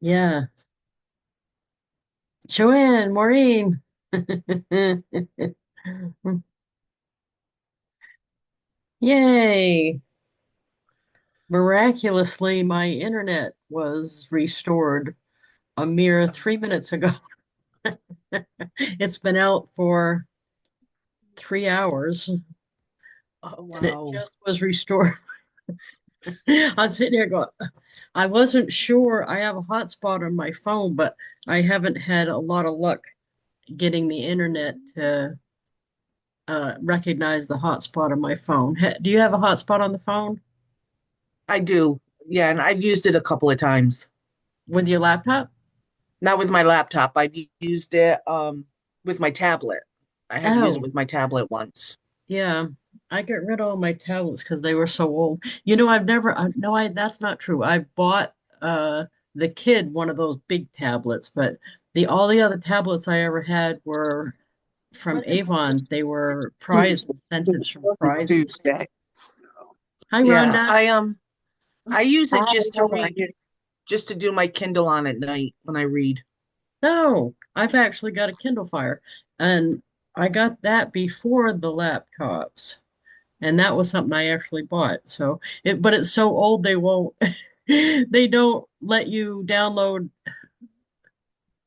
Yeah. Joanne, Maureen. Yay. Miraculously, my internet was restored a mere 3 minutes ago. It's been out for 3 hours Oh, and it wow. just was restored. I'm sitting here going, I wasn't sure. I have a hotspot on my phone, but I haven't had a lot of luck getting the internet to recognize the hotspot on my phone. Do you have a hotspot on the phone I do. Yeah, and I've used it a couple of times. with your laptop? Not with my laptop. I've used it with my tablet. I had to use it Oh, with my tablet once. yeah. I get rid of all my tablets because they were so old. I've never, no, that's not true. I bought the kid one of those big tablets, but all the other tablets I ever had were from Avon. They were prize incentives from prizes. Tuesday. Hi, Yeah, Rhonda. I use it Hi, just to how are read, you? just to do my Kindle on at night when I read. No, I've actually got a Kindle Fire, and I got that before the laptops, and that was something I actually bought. But it's so old they won't, they don't let you download.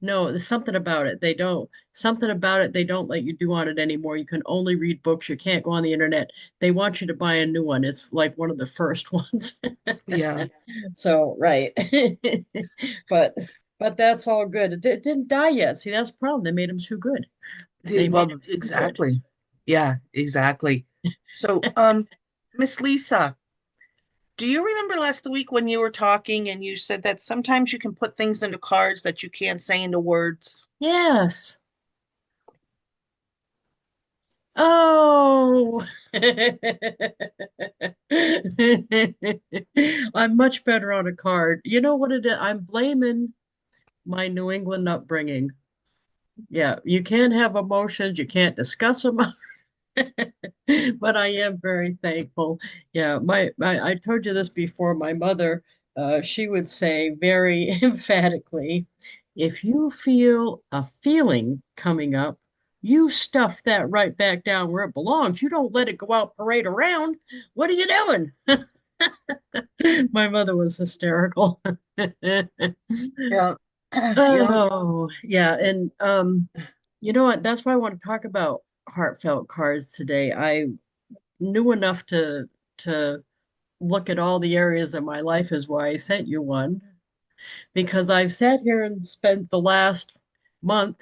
No, there's something about it. Something about it they don't let you do on it anymore. You can only read books. You can't go on the internet. They want you to buy a new one. It's like one of the first ones. Yeah. So, right. But but that's all good. It didn't die yet. See, that's the problem. They made him too good. They made Well, him too good. exactly. Yeah, exactly. So, Miss Lisa, do you remember last week when you were talking and you said that sometimes you can put things into cards that you can't say into words? Yes. Oh. I'm much better on a card. You know what it is? I'm blaming my New England upbringing. Yeah, you can't have emotions, you can't discuss them, but I am very thankful. Yeah, I told you this before. My mother, she would say very emphatically, if you feel a feeling coming up, you stuff that right back down where it belongs. You don't let it go out parade around. What are you doing? My mother was hysterical. Yeah. Yeah. Oh, yeah. And you know what? That's why I want to talk about heartfelt cards today. I knew enough to look at all the areas of my life is why I sent you one. Because I've sat here and spent the last month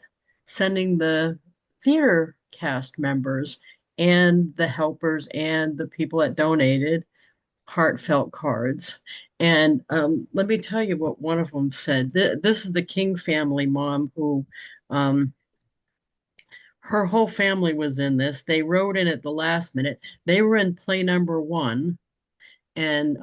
sending the theater cast members and the helpers and the people that donated heartfelt cards. And let me tell you what one of them said. This is the King family mom who, um, her whole family was in this. They wrote in at the last minute. They were in play number one, and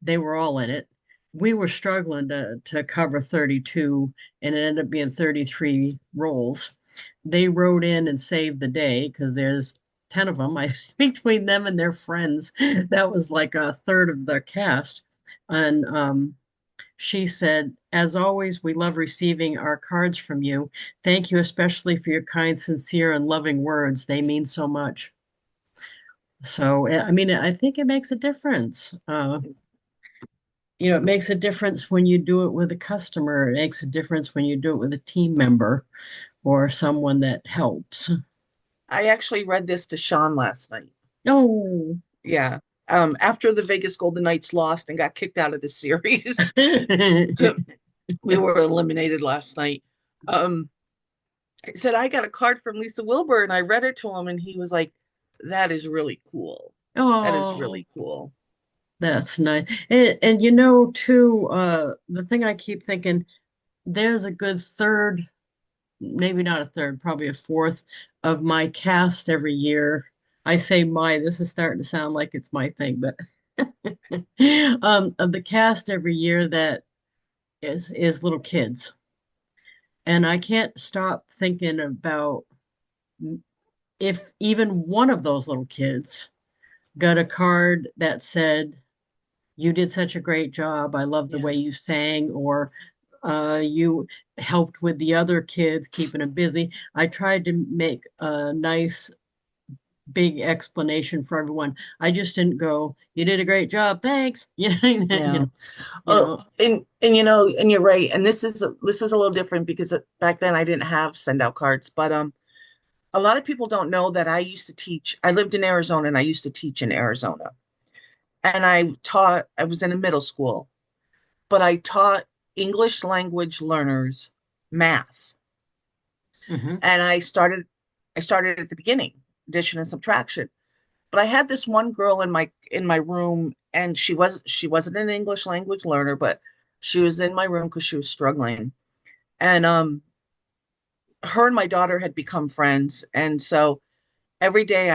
they were all in it. We were struggling to cover 32, and it ended up being 33 roles. They wrote in and saved the day because there's 10 of them. I between them and their friends, that was like a third of the cast. And she said, as always, we love receiving our cards from you. Thank you especially for your kind, sincere, and loving words. They mean so much. So, I mean, I think it makes a difference. It makes a difference when you do it with a customer. It makes a difference when you do it with a team member or someone that helps. I actually read this to Sean last night. Oh, Yeah. After the Vegas Golden Knights lost and got kicked out of the series, we were eliminated last night. Um, I said, I got a card from Lisa Wilber and I read it to him and he was like, that is really cool. That is oh, really cool. that's nice. And too, the thing I keep thinking, there's a good third, maybe not a third, probably a fourth of my cast every year. I say this is starting to sound like it's my thing, but of the cast every year that is little kids. And I can't stop thinking about if even one of those little kids got a card that said you did such a great job. I love the way Yes. you sang, or you helped with the other kids, keeping them busy. I tried to make a nice big explanation for everyone. I just didn't go, you did a great job, thanks. Yeah. You know. And you know, and you're right. And this is a little different because back then I didn't have send out cards, but a lot of people don't know that I used to teach. I lived in Arizona and I used to teach in Arizona. And I was in a middle school, but I taught English language learners math. Hmm. And I started at the beginning, addition and subtraction. But I had this one girl in my room, and she wasn't an English language learner, but she was in my room because she was struggling. And her and my daughter had become friends. And so every day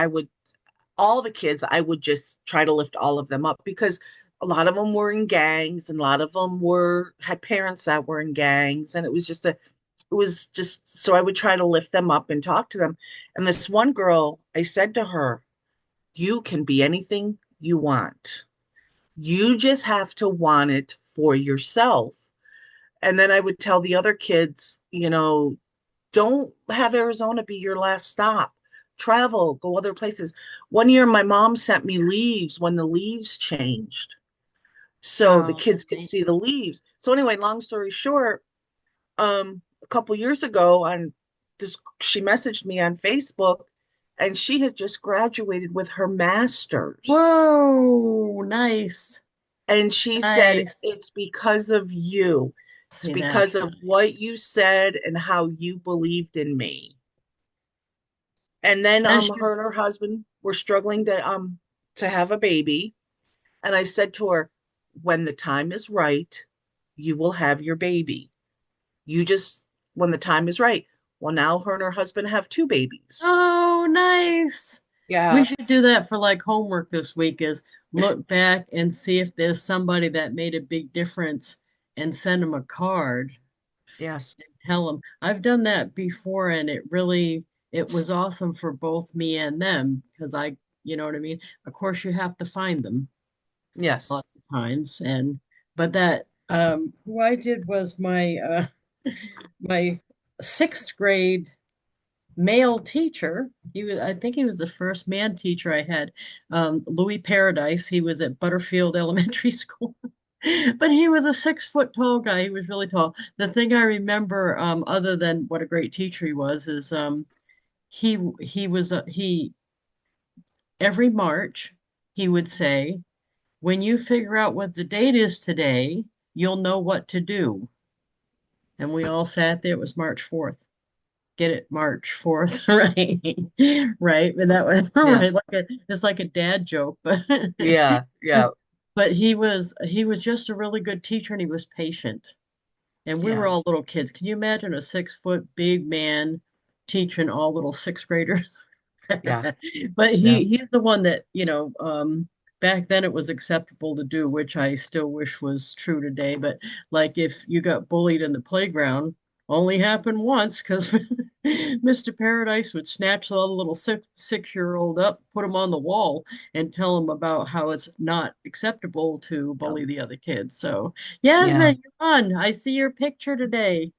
all the kids, I would just try to lift all of them up because a lot of them were in gangs and a lot of them had parents that were in gangs. And it was just so I would try to lift them up and talk to them. And this one girl, I said to her, you can be anything you want. You just have to want it for yourself. And then I would tell the other kids, don't have Arizona be your last stop. Travel, go other places. One year, my mom sent me leaves when the leaves changed. So the Oh, kids could neat. see the leaves. So anyway, long story short, a couple years ago she messaged me on Facebook and she had just graduated with her master's. Whoa, nice, And she said, nice. it's because of you. It's See, because that's of what nice. you said and how you believed in me. And then That's her and her husband were struggling to have a baby. And I said to her, when the time is right, you will have your baby. You just when the time is right. Well, now her and her husband have two babies. oh, nice. We Yeah. should do that for like homework this week is look back and see if there's somebody that made a big difference and send them a card. Yes. Tell them. I've done that before and it was awesome for both me and them because you know what I mean? Of course you have to find them Yes. lots of times but that who I did was my sixth grade male teacher. I think he was the first man teacher I had. Louis Paradise. He was at Butterfield Elementary School. But he was a 6 foot tall guy. He was really tall. The thing I remember, other than what a great teacher he was, is he was he every March he would say, "When you figure out what the date is today, you'll know what to do." And we all sat there. It was March 4th. Get it, March 4th, right? Right. And that was Yeah. right, it's like a dad joke, but Yeah. Yeah. but he was just a really good teacher and he was patient. And we were Yeah. all little kids. Can you imagine a 6 foot big man teaching all little sixth graders? Yeah. But Yeah. he's the one that, back then it was acceptable to do, which I still wish was true today. But like if you got bullied in the playground, only happened once because Mr. Paradise would snatch the little 6-year-old up, put him on the wall, and tell him about how it's not acceptable to Yeah. bully the other kids. So, Yeah. Yasmin, you're on. I see your picture today.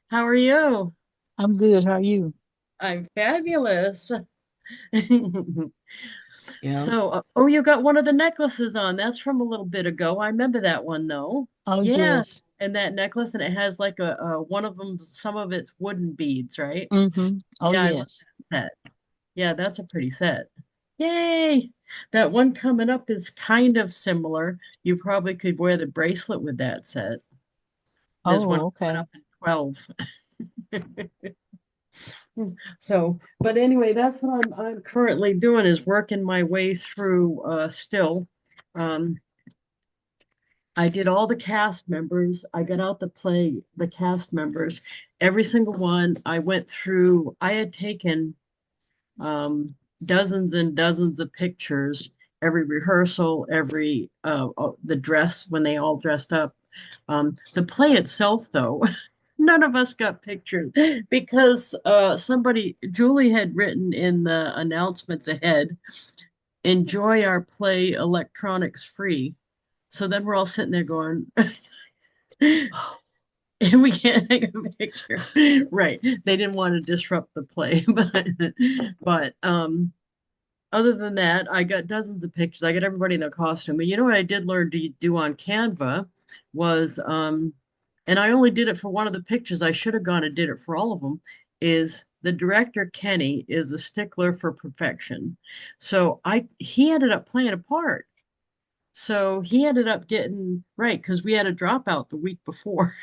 How are you? I'm good. How are you? I'm fabulous. Yeah. So, oh, you got one of the necklaces on. That's from a little bit ago. I remember that one though. Oh, Yeah, yes. and that necklace, and it has like one of them. Some of it's wooden beads, right? Mm-hmm. Oh, Yeah, I love yes. that set. Yeah, that's a pretty set. Yay! That one coming up is kind of similar. You probably could wear the bracelet with that set. There's one Oh, coming okay. up in 12. So, but anyway, that's what I'm currently doing is working my way through still. Um, I did all the cast members. I got out to play the cast members, every single one. I went through, I had taken dozens and dozens of pictures, every rehearsal, every the dress when they all dressed up. The play itself, though, none of us got pictures because Julie had written in the announcements ahead enjoy our play electronics free. So then we're all sitting there going, and we can't take a picture. Right. They didn't want to disrupt the play, but other than that, I got dozens of pictures. I got everybody in their costume. And you know what I did learn to do on Canva was, and I only did it for one of the pictures. I should have gone and did it for all of them, is the director Kenny is a stickler for perfection. So he ended up playing a part. So he ended up getting right because we had a dropout the week before.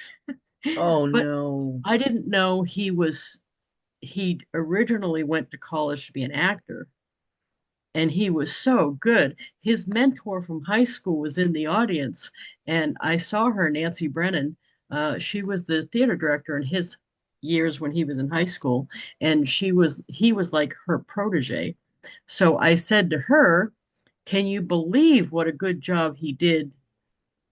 Oh But no. I didn't know he originally went to college to be an actor, and he was so good. His mentor from high school was in the audience, and I saw her, Nancy Brennan. She was the theater director in his years when he was in high school, and he was like her protege. So I said to her, "Can you believe what a good job he did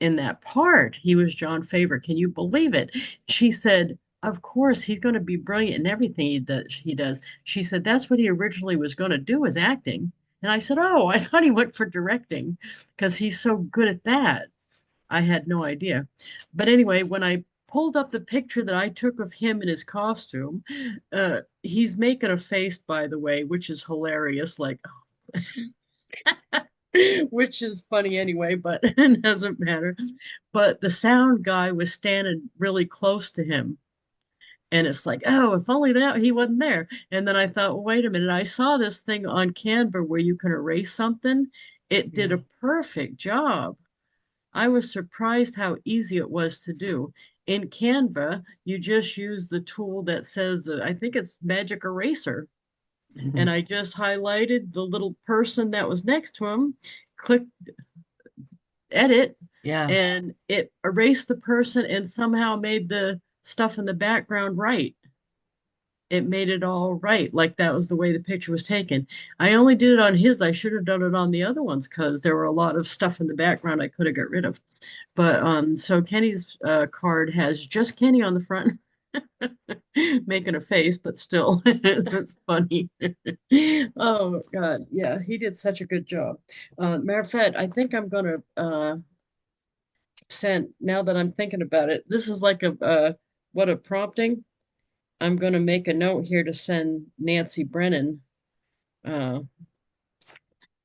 in that part? He was John Favor. Can you believe it?" She said, "Of course, he's going to be brilliant in everything he does." She said, "That's what he originally was going to do, was acting." And I said, "Oh, I thought he went for directing because he's so good at that." I had no idea. But anyway, when I pulled up the picture that I took of him in his costume, he's making a face, by the way, which is hilarious, like, which is funny anyway, but it doesn't matter. But the sound guy was standing really close to him. And it's like, oh, if only that he wasn't there. And then I thought, well, wait a minute. I saw this thing on Canva where you can erase something. It did Yeah. a perfect job. I was surprised how easy it was to do. In Canva, you just use the tool that says, I think it's Magic Eraser. And I just highlighted the little person that was next to him, clicked edit, Yeah. and it erased the person and somehow made the stuff in the background right. It made it all right, like that was the way the picture was taken. I only did it on his. I should have done it on the other ones because there were a lot of stuff in the background I could have got rid of. But so Kenny's card has just Kenny on the front, making a face, but still, that's funny. Oh God, yeah, he did such a good job. Matter of fact, I think I'm gonna send. Now that I'm thinking about it, this is like a what a prompting. I'm gonna make a note here to send Nancy Brennan, uh,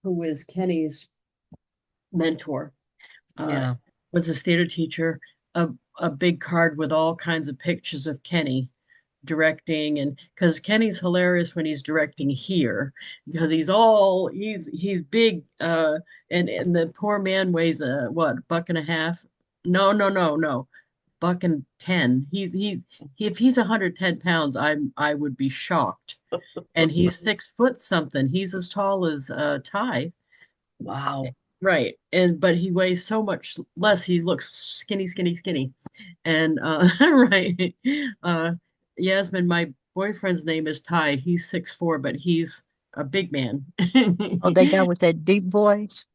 who is Kenny's mentor, uh, Yeah. was a theater teacher, a big card with all kinds of pictures of Kenny directing. And because Kenny's hilarious when he's directing here because he's big, and the poor man weighs a what, buck and a half. No, no, no, no, buck and 10. If he's 110 pounds, I would be shocked. And he's 6 foot something. He's as tall as Ty. Wow. Right. And but he weighs so much less. He looks skinny, skinny, skinny. And right. Uh Yasmin, my boyfriend's name is Ty. He's 6'4", but he's a big man. Oh, they got with that deep voice.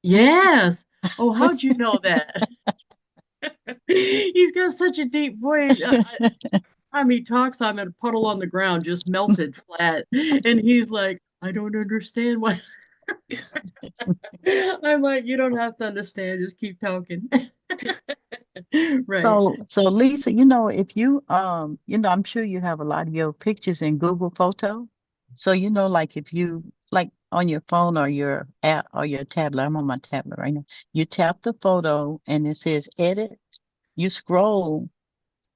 Yes. Oh, how'd you know that? He's got such a deep voice. Time he talks, I'm in a puddle on the ground, just melted flat. And he's like, I don't understand why. I'm like, you don't have to understand, just keep talking. Right. So Lisa, if I'm sure you have a lot of your pictures in Google Photo. So like if you like on your phone or your app or your tablet, I'm on my tablet right now. You tap the photo and it says edit. You scroll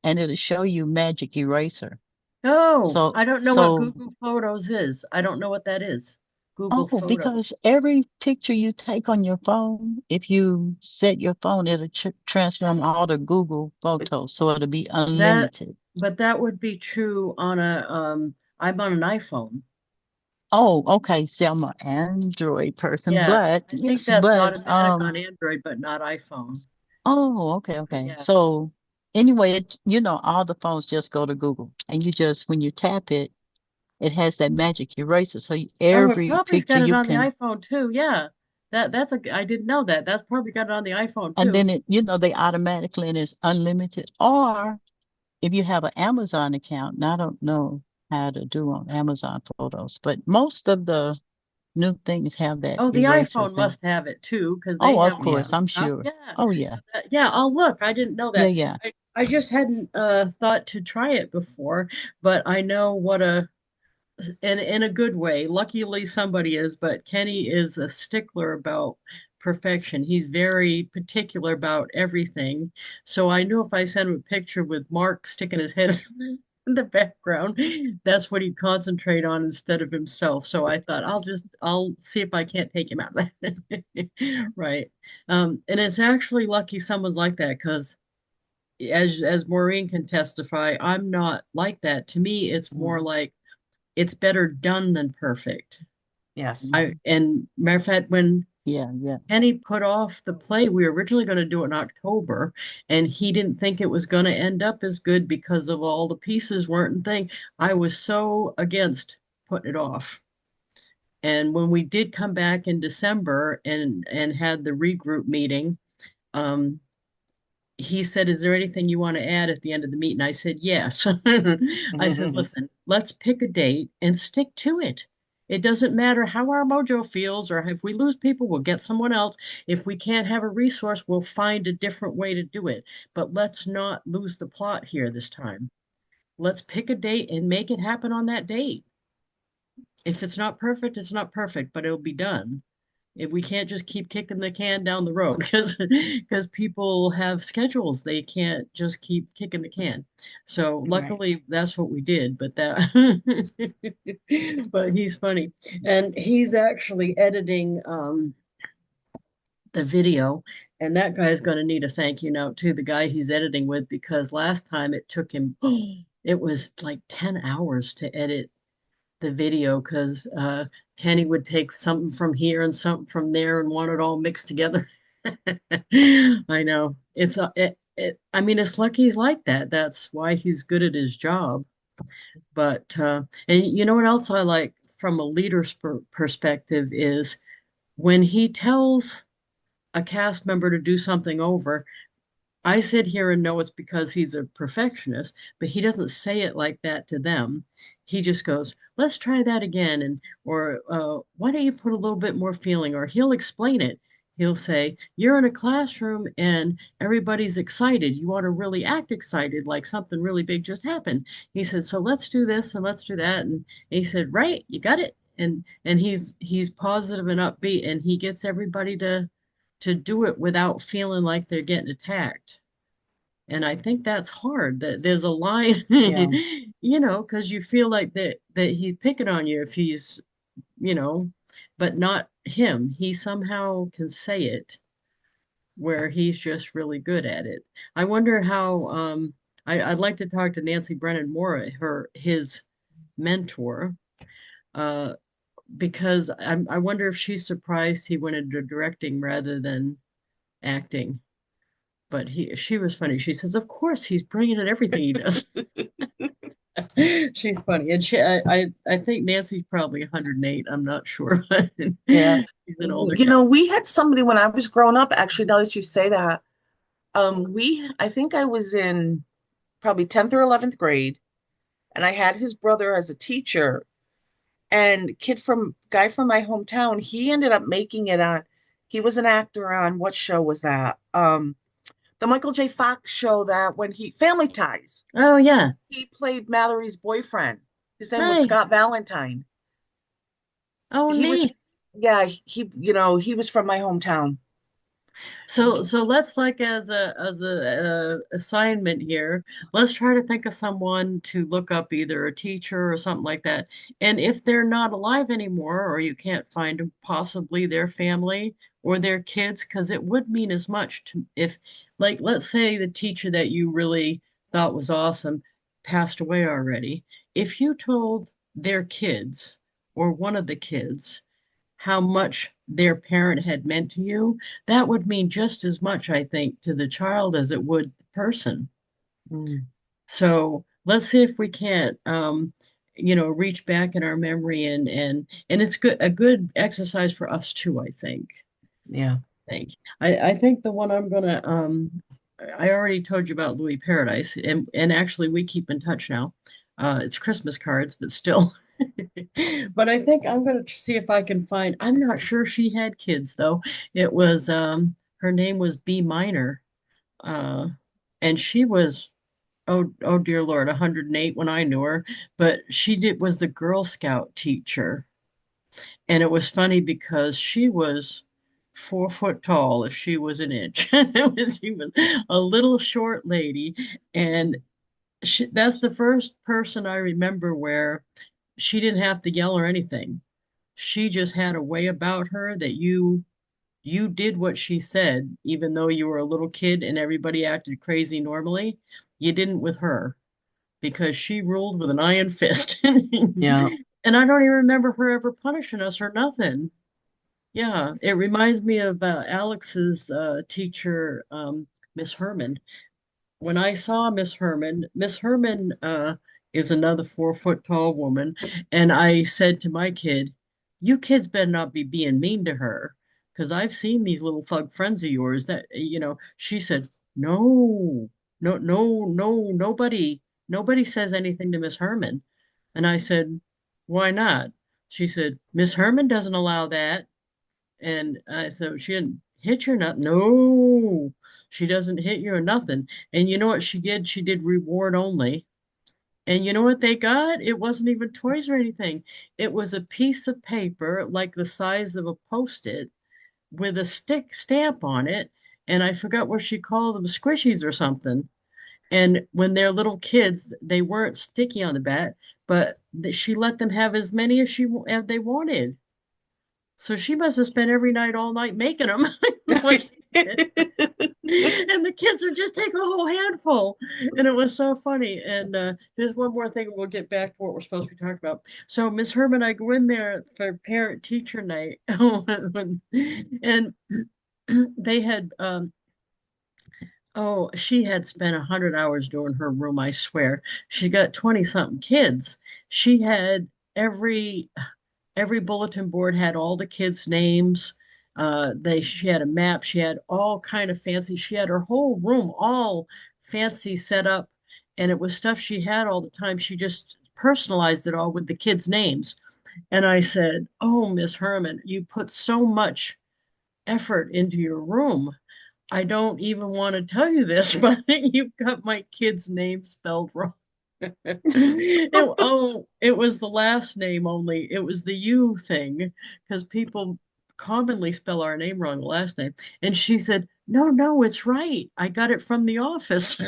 and it'll show you Magic Eraser. Oh, So I don't know what so Google Photos is. I don't know what that is. Google Oh, because Photos. every picture you take on your phone, if you set your phone, it'll transform all the Google photos, so it'll be That, unlimited. but that would be true on I'm on an iPhone. Oh, okay. See, I'm an Android person, Yeah, but I think yes, that's but automatic on Android, but not iPhone. oh, okay, okay. Yeah. So anyway, all the phones just go to Google, and you just when you tap it, it has that magic eraser. So Oh, it every probably's picture got it you on the can, iPhone too. Yeah. I didn't know that. That's probably got it on the iPhone and too. then they automatically and it's unlimited, or if you have an Amazon account, and I don't know how to do on Amazon photos, but most of the new things have that Oh, the eraser iPhone thing. must have it too, because they Oh, of have all Yeah. course, that I'm stuff. sure. Yeah. Oh yeah. Yeah, I'll look. I didn't know Yeah, that. yeah. I just hadn't thought to try it before, but I know what a in a good way. Luckily somebody is, but Kenny is a stickler about perfection. He's very particular about everything. So I knew if I sent him a picture with Mark sticking his head in the background, that's what he'd concentrate on instead of himself. So I thought I'll see if I can't take him out of that. Right. And it's actually lucky someone's like that because as Maureen can testify, I'm not like that. To me, it's more Mm, like it's better done than perfect. Yes. mhm. And matter of fact, when Yeah, yeah. Kenny put off the play, we were originally going to do it in October, and he didn't think it was going to end up as good because of all the pieces weren't thing. I was so against putting it off. And when we did come back in December and had the regroup meeting, um, he said, "Is there anything you want to add at the end of the meeting?" I said, "Yes." I said, "Listen, let's pick a date and stick to it. It doesn't matter how our mojo feels, or if we lose people, we'll get someone else. If we can't have a resource, we'll find a different way to do it. But let's not lose the plot here this time. Let's pick a date and make it happen on that date. If it's not perfect, it's not perfect, but it'll be done." If we can't just keep kicking the can down the road because people have schedules, they can't just keep kicking the can. So Right. luckily that's what we did, but that but he's funny. And he's actually editing the video, and that guy's going to need a thank you note too, the guy he's editing with, because last time it took him it was like 10 hours to edit the video because Kenny would take something from here and something from there and want it all mixed together. I know. I mean, it's lucky he's like that. That's why he's good at his job. But and you know what else I like from a leader's perspective is when he tells a cast member to do something over, I sit here and know it's because he's a perfectionist, but he doesn't say it like that to them. He just goes, "Let's try that again," and or why don't you put a little bit more feeling? Or he'll explain it. He'll say, "You're in a classroom and everybody's excited. You want to really act excited, like something really big just happened." He said, "So let's do this and let's do that." And he said, "Right, you got it." And he's positive and upbeat, and he gets everybody to do it without feeling like they're getting attacked. And I think that's hard. That there's a line, Yeah. because you feel like that he's picking on you if he's, you know, but not him. He somehow can say it where he's just really good at it. I wonder how I'd like to talk to Nancy Brennan more, his mentor, uh, because I wonder if she's surprised he went into directing rather than acting. But she was funny. She says, "Of course, he's brilliant at everything he does." She's funny, and I think Nancy's probably 108. I'm not sure, but Yeah. she's an older You gal. know, we had somebody when I was growing up, actually, now that you say that, I think I was in probably 10th or 11th grade, and I had his brother as a teacher, and guy from my hometown, he ended up making it on, he was an actor on, what show was that? The Michael J. Fox show that when Family Ties, Oh yeah, he played Mallory's boyfriend. His name was nice. Scott Valentine. Oh He was, neat. yeah, he was from my hometown. So let's like as a assignment here, let's try to think of someone to look up, either a teacher or something like that. And if they're not alive anymore, or you can't find them, possibly their family or their kids, because it would mean as much to if, like, let's say the teacher that you really thought was awesome passed away already. If you told their kids or one of the kids how much their parent had meant to you, that would mean just as much, I think, to the child as it would the person. Mm, So let's see if we can't, reach back in our memory and it's a good exercise for us too, I think. yeah. I think the one I'm gonna I already told you about Louis Paradise, and actually we keep in touch now. It's Christmas cards, but still. But I think I'm going to see if I can find, I'm not sure she had kids though. It was, her name was B Minor. Uh, and she was, oh dear Lord, 108 when I knew her, but was the Girl Scout teacher. And it was funny because she was 4 foot tall if she was an inch. She was a little short lady. And that's the first person I remember where she didn't have to yell or anything. She just had a way about her that you did what she said, even though you were a little kid and everybody acted crazy normally. You didn't with her because she ruled with an iron fist. Yeah. And I don't even remember her ever punishing us or nothing. Yeah, it reminds me of Alex's teacher, Miss Herman. When I saw Miss Herman is another 4 foot tall woman, and I said to my kid, "You kids better not be being mean to her, because I've seen these little thug friends of yours that, you know." She said, "No, no, no, no, nobody says anything to Miss Herman." And I said, "Why not?" She said, "Miss Herman doesn't allow that." And so she didn't hit you or nothing. No, she doesn't hit you or nothing. And you know what she did? She did reward only. And you know what they got? It wasn't even toys or anything. It was a piece of paper like the size of a post-it with a stick stamp on it. And I forgot what she called them, squishies or something. And when they're little kids, they weren't sticky on the back, but she let them have as many as they wanted. So she must have spent every night all night making them. Like, and the kids would just take a whole handful. And it was so funny. And there's one more thing, we'll get back to what we're supposed to be talking about. So Miss Herman, I go in there for parent teacher night. And they had she had spent 100 hours doing her room, I swear. She got 20 something kids. She had every bulletin board had all the kids' names. She had a map. She had all kind of fancy. She had her whole room all fancy set up, and it was stuff she had all the time. She just personalized it all with the kids' names. And I said, "Oh, Miss Herman, you put so much effort into your room. I don't even want to tell you this, but you've got my kid's name spelled wrong." It was the last name only. It was the U thing because people commonly spell our name wrong, the last name. And she said, "No, no, it's right. I got it from the office."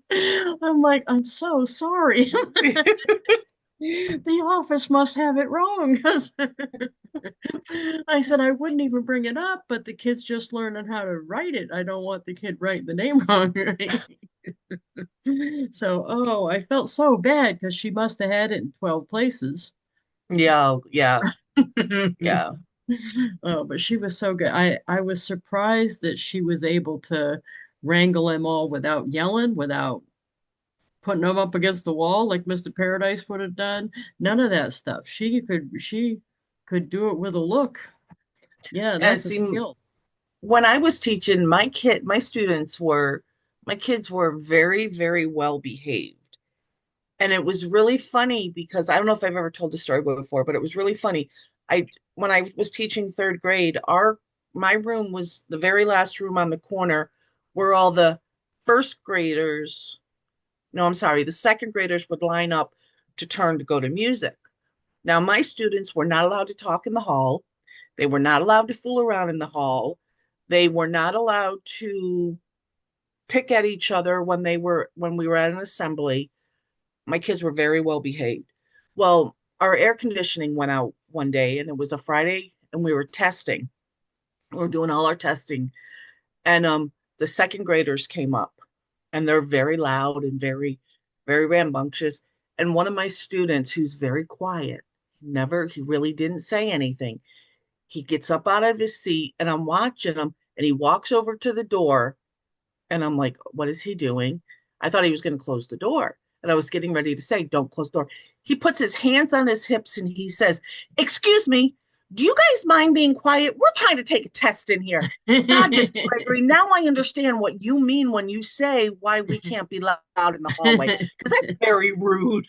I'm like, "I'm so sorry." The office must have it wrong. I said I wouldn't even bring it up, but the kid's just learning how to write it. I don't want the kid writing the name wrong. Right? So, I felt so bad because she must have had it in 12 places. Yeah, yeah, yeah. Oh, but she was so good. I was surprised that she was able to wrangle them all without yelling, without putting them up against the wall like Mr. Paradise would have done. None of that stuff. She could do it with a look. Yeah, And that's a see, skill. when I was teaching, my kids were very, very well behaved. And it was really funny because I don't know if I've ever told the story before, but it was really funny. I When I was teaching third grade, our my room was the very last room on the corner where all the first graders, no, I'm sorry, the second graders would line up to turn to go to music. Now, my students were not allowed to talk in the hall. They were not allowed to fool around in the hall. They were not allowed to pick at each other when we were at an assembly. My kids were very well behaved. Well, our air conditioning went out one day and it was a Friday and we were testing. We were doing all our testing. And the second graders came up and they're very loud and very, very rambunctious. And one of my students who's very quiet, he really didn't say anything. He gets up out of his seat and I'm watching him and he walks over to the door and I'm like, what is he doing? I thought he was going to close the door. And I was getting ready to say, don't close the door. He puts his hands on his hips and he says, "Excuse me, do you guys mind being quiet? We're trying to take a test in here." God, Mr. Gregory, now I understand what you mean when you say why we can't be loud in the hallway, because that's very rude.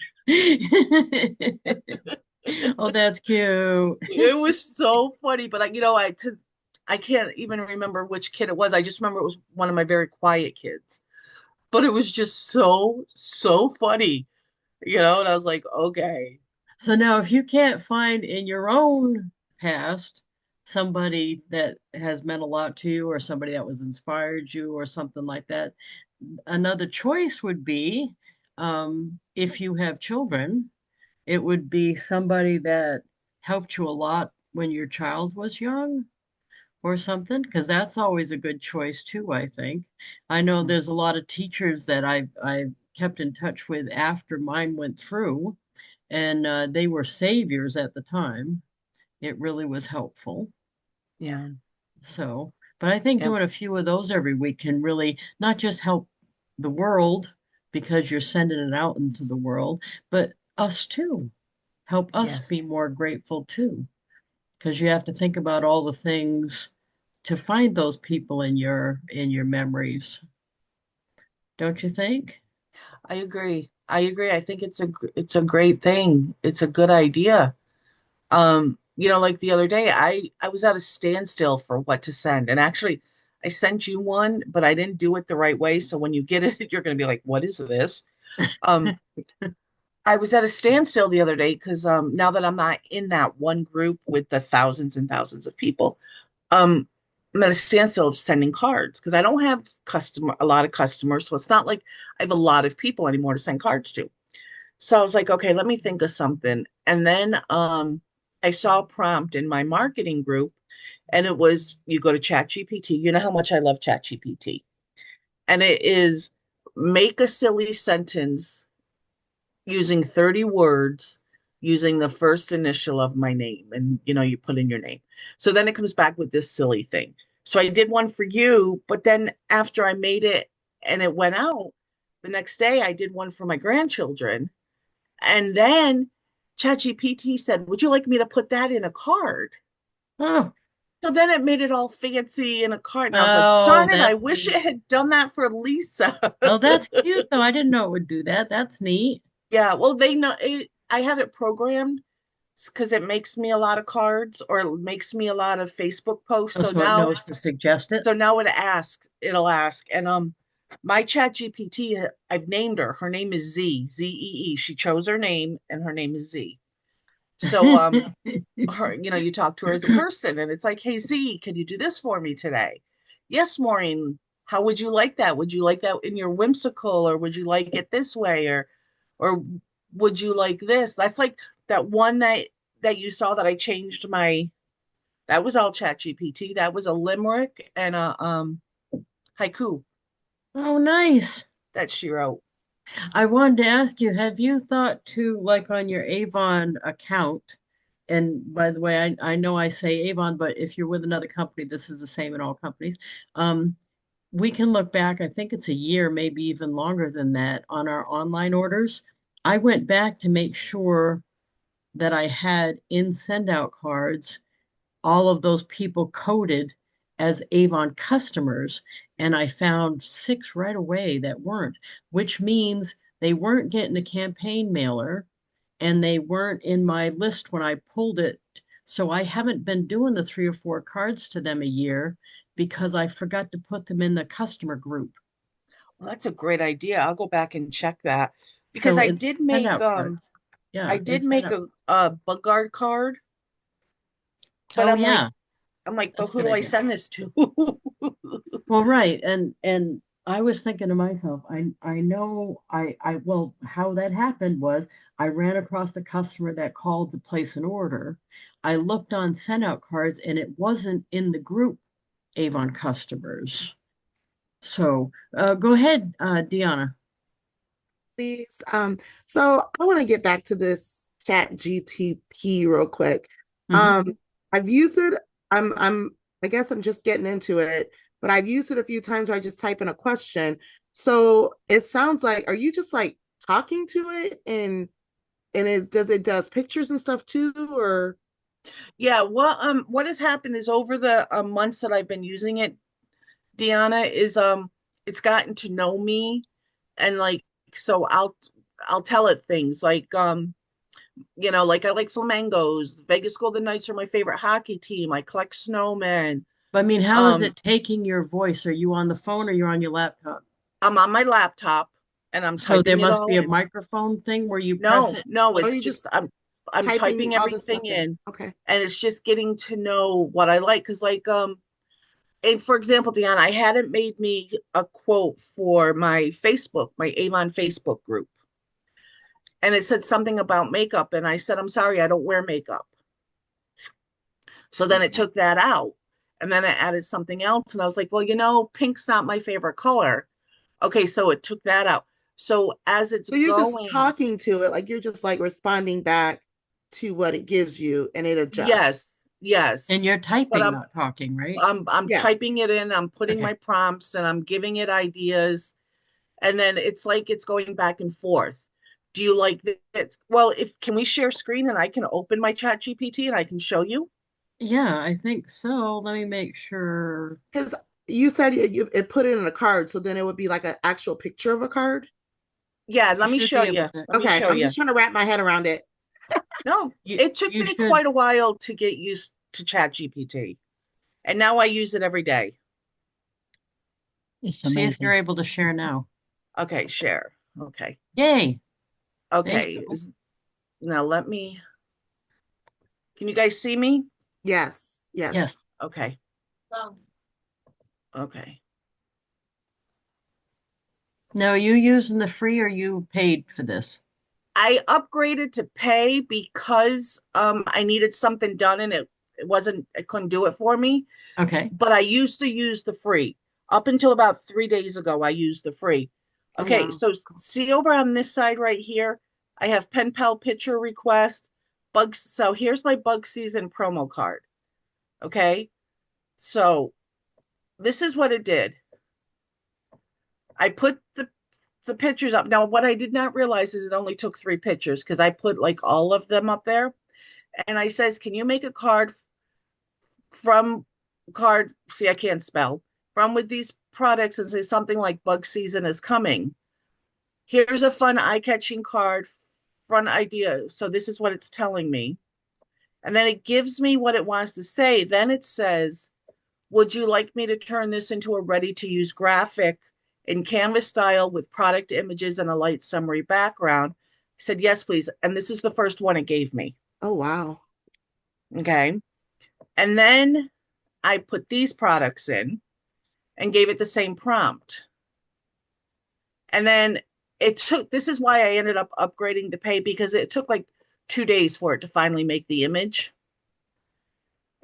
Oh, that's cute. It was so funny, but I can't even remember which kid it was. I just remember it was one of my very quiet kids. But it was just so funny, and I was like, okay. So now, if you can't find in your own past somebody that has meant a lot to you, or somebody that was inspired you, or something like that, another choice would be, if you have children, it would be somebody that helped you a lot when your child was young or something, because that's always a good choice too, I think. I know there's a lot of teachers that I've kept in touch with after mine went through, and they were saviors at the time. It really was helpful. Yeah. So, but I think Yeah. doing a few of those every week can really not just help the world because you're sending it out into the world, but us too. Help us Yes. be more grateful too, because you have to think about all the things to find those people in your memories, don't you think? I agree. I agree. I think it's a great thing. It's a good idea. Like the other day, I was at a standstill for what to send. And actually, I sent you one, but I didn't do it the right way. So when you get it, you're going to be like, what is this? Um, I was at a standstill the other day because now that I'm not in that one group with the thousands and thousands of people, um, I'm at a standstill of sending cards because I don't have a lot of customers. So it's not like I have a lot of people anymore to send cards to. So I was like, okay, let me think of something. And then I saw a prompt in my marketing group, and it was you go to ChatGPT. You know how much I love ChatGPT. And it is make a silly sentence using 30 words using the first initial of my name. And you put in your name. So then it comes back with this silly thing. So I did one for you, but then after I made it and it went out, the next day I did one for my grandchildren. And then ChatGPT said, would you like me to put that in a card? Oh, So then it made it all fancy in a card. And I was like, oh, darn it, I that's wish neat. it had done that for Lisa. Oh, that's cute though. I didn't know it would do that. That's neat. Yeah, well, they know I have it programmed because it makes me a lot of cards or it makes me a lot of Facebook posts. Oh, so it knows to suggest it. So now it'll ask. And my chat GPT, I've named her. Her name is Z-E-E. She chose her name and her name is Z. So you talk to her as a person and it's like, hey Z, can you do this for me today? Yes, Maureen, how would you like that? Would you like that in your whimsical, or would you like it this way, or would you like this? That's like that one that you saw that I changed my that was all chat GPT. That was a limerick and a haiku Oh, nice. that she wrote. I wanted to ask you, have you thought to, like, on your Avon account, and by the way, I know I say Avon, but if you're with another company, this is the same in all companies. Um, we can look back, I think it's a year, maybe even longer than that, on our online orders. I went back to make sure that I had in send out cards all of those people coded as Avon customers, and I found 6 right away that weren't, which means they weren't getting a campaign mailer and they weren't in my list when I pulled it. So I haven't been doing the 3 or 4 cards to them a year because I forgot to put them in the customer group. Well, that's a great idea. I'll go back and check that because So it's send out cards. I Yeah, did it's send make out. a bug guard card, but Oh yeah, I'm like, but that's a who good do I idea. send this to? Well, right, and I was thinking to myself, I know I well, how that happened was I ran across the customer that called to place an order. I looked on send out cards and it wasn't in the group Avon customers. So go ahead, Deanna. Please. So I want to get back to this chat GTP real quick. Hmm. Um, I've used it. I guess I'm just getting into it, but I've used it a few times where I just type in a question. So it sounds like, are you just like talking to it and it does pictures and stuff too, or Yeah, well, what has happened is over the months that I've been using it, Deanna, is it's gotten to know me, and like, so I'll tell it things like like I like flamingos. Vegas Golden Knights are my favorite hockey team. I collect snowmen. But I mean, how is Um, it taking your voice? Are you on the phone or you're on your laptop? I'm on my laptop and I'm So there typing it must all be a in. microphone thing where you press No, it. no, Oh, it's you just just I'm typing typing all the everything stuff in. in, Okay. and it's just getting to know what I like. Because and for example, Deanna, I hadn't made me a quote for my Facebook, my Avon Facebook group. And it said something about makeup. And I said, I'm sorry, I don't wear makeup. So then it Okay. took that out. And then I added something else. And I was like, well, pink's not my favorite color. Okay, so it took that out. So as it's So you're just going, talking to it, like you're just like responding back to what it gives you and it adjusts. yes, And yes. you're But typing, not talking, right? I'm Yes. typing it in, I'm putting Okay. my prompts and I'm giving it ideas. And then it's like it's going back and forth. Do you like it? Well, if can we share screen and I can open my chat GPT and I can show you? Yeah, I think so. Let me make sure. Because you said it put it in a card, so then it would be like an actual picture of a card. Yeah, You let me should show be you. able to. Let me Okay, show I'm you. just trying to wrap my head around it. No, You it took you me should. quite a while to get used to chat GPT. And now I use it every day. It's See if you're amazing. able to share now. Okay, share. Okay. Yay. There you Okay. go. Now can you guys see me? Yes, yes. Yes. Okay. Okay. Now, are you using the free or you paid for this? I upgraded to pay because I needed something done and it couldn't do it for me. Okay. But I used to use the free. Up until about 3 days ago, I used the free. Oh Okay, wow. so see over on this side right here, I have pen pal picture request, bugs. So here's my bug season promo card. Okay, so this is what it did. I put the pictures up. Now, what I did not realize is it only took 3 pictures because I put like all of them up there. And I says, can you make a card from card? See, I can't spell from with these products and say something like bug season is coming. Here's a fun eye-catching card, fun idea. So this is what it's telling me. And then it gives me what it wants to say. Then it says, would you like me to turn this into a ready-to-use graphic in Canvas style with product images and a light summary background? I said, yes, please. And this is the first one it gave me. Oh wow. Okay. And then I put these products in and gave it the same prompt. And then this is why I ended up upgrading to pay because it took like 2 days for it to finally make the image.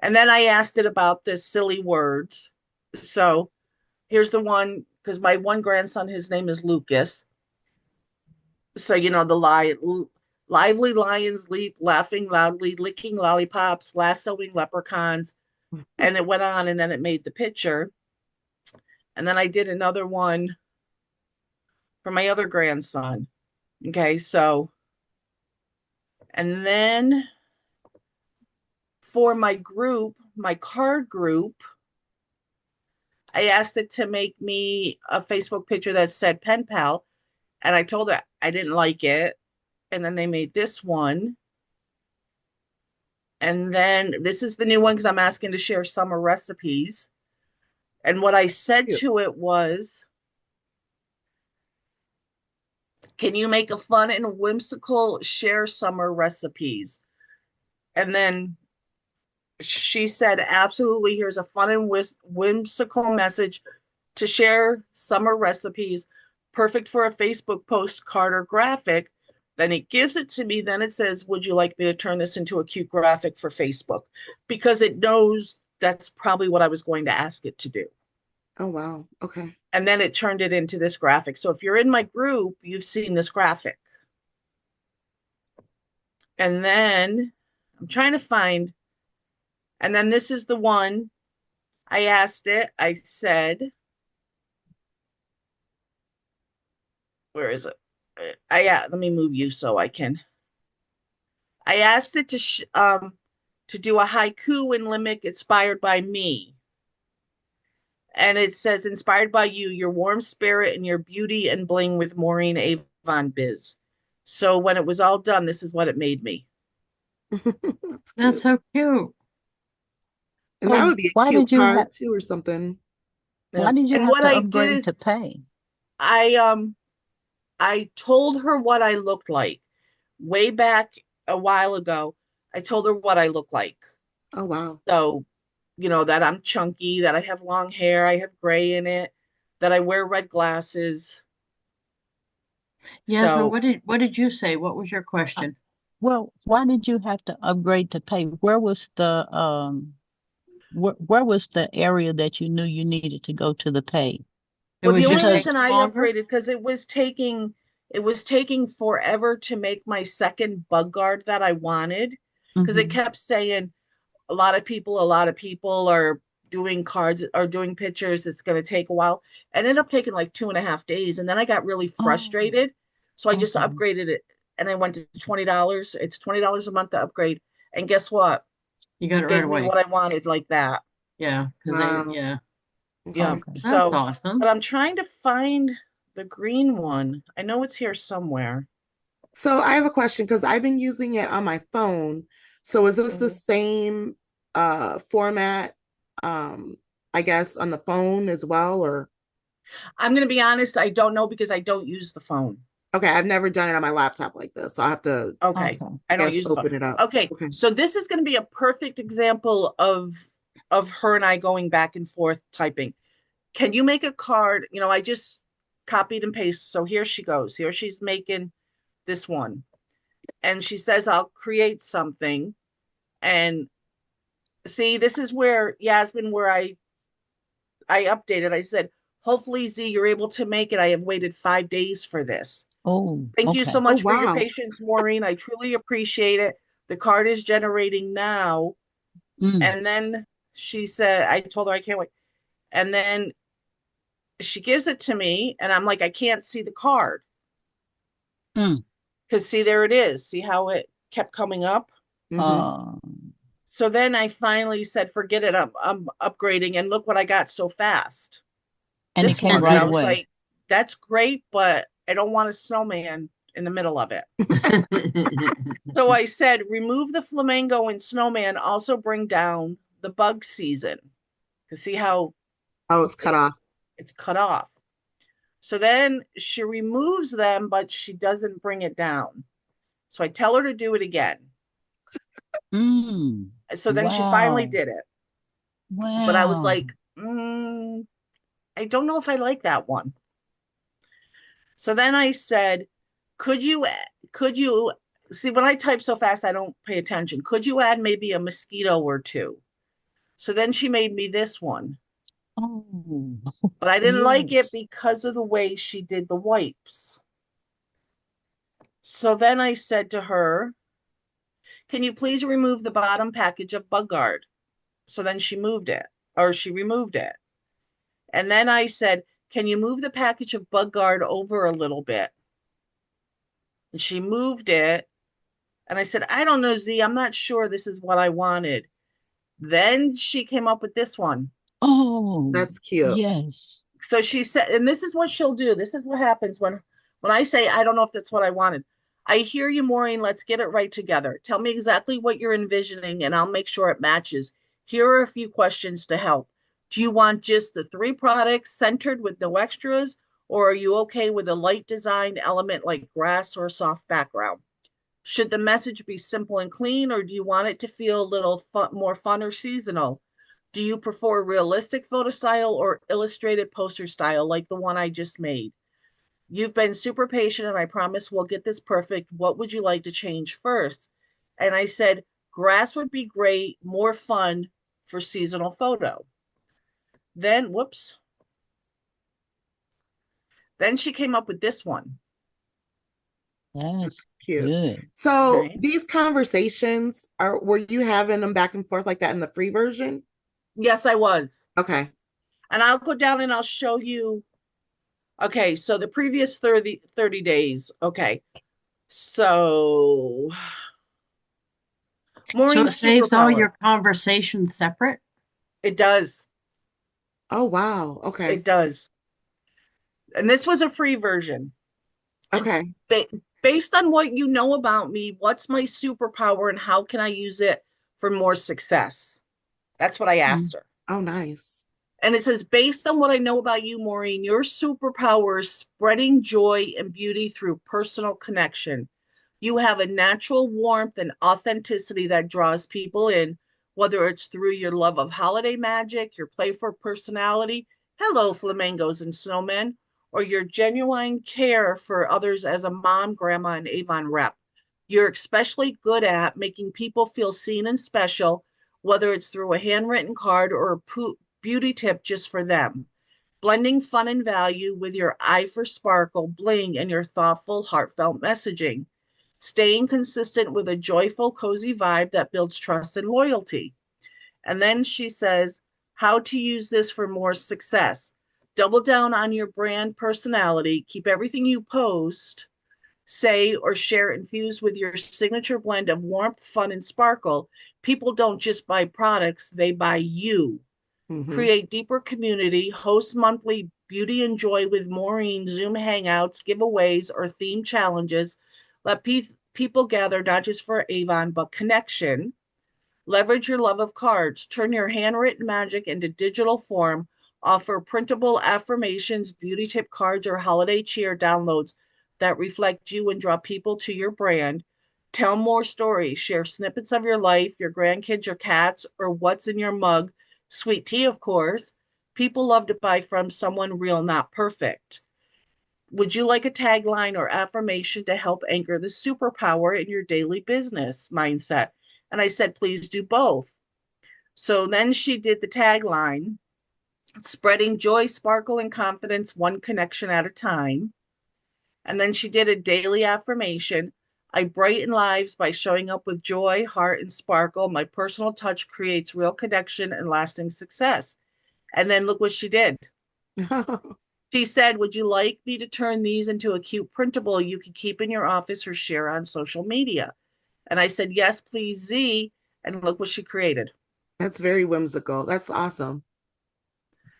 And then I asked it about the silly words. So here's the one, because my one grandson, his name is Lucas. So, lively lions leap, laughing loudly, licking lollipops, lassoing leprechauns. And it went on and then it made the picture. And then I did another one for my other grandson. Okay, so, and then for my group, my card group, I asked it to make me a Facebook picture that said pen pal. And I told her I didn't like it. And then they made this one. And then this is the new one because I'm asking to share summer recipes. And what I said Cute. to it was, can you make a fun and whimsical share summer recipes? And then she said, absolutely. Here's a fun and whimsical message to share summer recipes, perfect for a Facebook post, card, or graphic. Then it gives it to me. Then it says, would you like me to turn this into a cute graphic for Facebook? Because it knows that's probably what I was going to ask it to do. Oh wow. Okay. And then it turned it into this graphic. So if you're in my group, you've seen this graphic. And then I'm trying to find, and then this is the one I asked it. I said, where is it? Let me move you so I can. I asked it to do a haiku in Limerick inspired by me. And it says, inspired by you, your warm spirit and your beauty and bling with Maureen Avon Biz. So when it was all done, this is what it made me. That's That's cute. so cute. And that So would be a why cute did you card have too, or something. Yeah. why did you And have what to I did upgrade is to pay? I I told her what I looked like way back a while ago. I told her what I look like. Oh wow. So, that I'm chunky, that I have long hair, I have gray in it, that I wear red glasses. Yasmin, So, what did you say? What was your Uh, question? Well, why did you have to upgrade to pay? Where was the area that you knew you needed to go to the pay? It well, the was only just Because reason taking I longer? upgraded because it was taking forever to make my second bug guard that I wanted because it mhm. kept saying a lot of people are doing cards or doing pictures. It's going to take a while. It ended up taking like 2.5 days. And then I got really Oh, frustrated. So I just okay. upgraded it and I went to $20. It's $20 a month to upgrade. And guess what? You got it right Gave me away. what I wanted like that. Yeah, because Wow. yeah, Yeah. Okay. Okay. that's So, but awesome. I'm trying to find the green one. I know it's here somewhere. So I have a question because I've been using it on my phone. So is this the Mhm. same format I guess on the phone as well, or I'm going to be honest. I don't know because I don't use the phone. okay, I've never done it on my laptop like this. So I'll have to, Okay. Okay. I I don't guess, use the phone. open it up. Okay. Okay. So this is going to be a perfect example of her and I going back and forth typing. Can you make a card? I just copied and pasted. So here she goes. Here she's making this one. And she says, I'll create something. And see, this is where Yasmin, where I updated. I said, hopefully, Z, you're able to make it. I have waited 5 days for this. Oh, Thank you so okay. Oh much for your wow. patience, Maureen. I truly appreciate it. The card is generating now. Mm, And then she said, I told her I can't wait. And then she gives it to me, and I'm like, I can't see the card. mm. Because see, there it is. See how it kept coming up? Hmm. Uh, So then I finally said, forget it. I'm upgrading, and look what I got so fast. and it This came one. And right I was away. like, that's great, but I don't want a snowman in the middle of it. So I said, remove the flamingo and snowman, also bring down the bug season to see how Oh, it's cut it, off. it's cut off. So then she removes them, but she doesn't bring it down. So I tell her to do it again. Mm. So then she finally Wow. did it. But I was Wow. like, I don't know if I like that one. So then I said, could you see when I type so fast I don't pay attention. Could you add maybe a mosquito or two? So then she made me this one. Oh, But I didn't like it yes. because of the way she did the wipes. So then I said to her, can you please remove the bottom package of Bug Guard? So then she moved it, or she removed it. And then I said, can you move the package of Bug Guard over a little bit? And she moved it. And I said, I don't know, Z, I'm not sure this is what I wanted. Then she came up with this one. Oh, That's cute. yes. So she said, and this is what she'll do. This is what happens when I say I don't know if that's what I wanted. I hear you, Maureen. Let's get it right together. Tell me exactly what you're envisioning, and I'll make sure it matches. Here are a few questions to help. Do you want just the three products centered with no extras, or are you okay with a light design element like grass or soft background? Should the message be simple and clean, or do you want it to feel a little more fun or seasonal? Do you prefer realistic photo style or illustrated poster style like the one I just made? You've been super patient and I promise we'll get this perfect. What would you like to change first? And I said, grass would be great, more fun for seasonal photo. Then, whoops, then she came up with this one. That's Cute. good. So Okay. these conversations were you having them back and forth like that in the free version? Yes, I was. Okay. And I'll go down and I'll show you. Okay, so the previous 30 days. Okay. So So it Maureen's saves all superpower. your conversations separate? It does. Oh wow. Okay. It does. And this was a free version. Okay. They based on what you know about me, what's my superpower and how can I use it for more success? That's what I Mm. asked her. Oh, nice. And it says, based on what I know about you, Maureen, your superpower is spreading joy and beauty through personal connection. You have a natural warmth and authenticity that draws people in, whether it's through your love of holiday magic, your playful personality, hello, flamingos and snowmen, or your genuine care for others as a mom, grandma, and Avon rep. You're especially good at making people feel seen and special, whether it's through a handwritten card or a beauty tip just for them. Blending fun and value with your eye for sparkle, bling, and your thoughtful, heartfelt messaging. Staying consistent with a joyful, cozy vibe that builds trust and loyalty. And then she says, how to use this for more success. Double down on your brand personality. Keep everything you post, say, or share infused with your signature blend of warmth, fun, and sparkle. People don't just buy products, they buy you. Mm-hmm. Create deeper community, host monthly beauty and joy with Maureen Zoom hangouts, giveaways, or theme challenges. Let people gather not just for Avon, but connection. Leverage your love of cards. Turn your handwritten magic into digital form. Offer printable affirmations, beauty tip cards, or holiday cheer downloads that reflect you and draw people to your brand. Tell more stories. Share snippets of your life, your grandkids, your cats, or what's in your mug. Sweet tea, of course. People love to buy from someone real, not perfect. Would you like a tagline or affirmation to help anchor the superpower in your daily business mindset? And I said, please do both. So then she did the tagline, spreading joy, sparkle, and confidence, one connection at a time. And then she did a daily affirmation. I brighten lives by showing up with joy, heart, and sparkle. My personal touch creates real connection and lasting success. And then look what she did. She said, would you like me to turn these into a cute printable you can keep in your office or share on social media? And I said, yes, please, Z. And look what she created. That's very whimsical. That's awesome.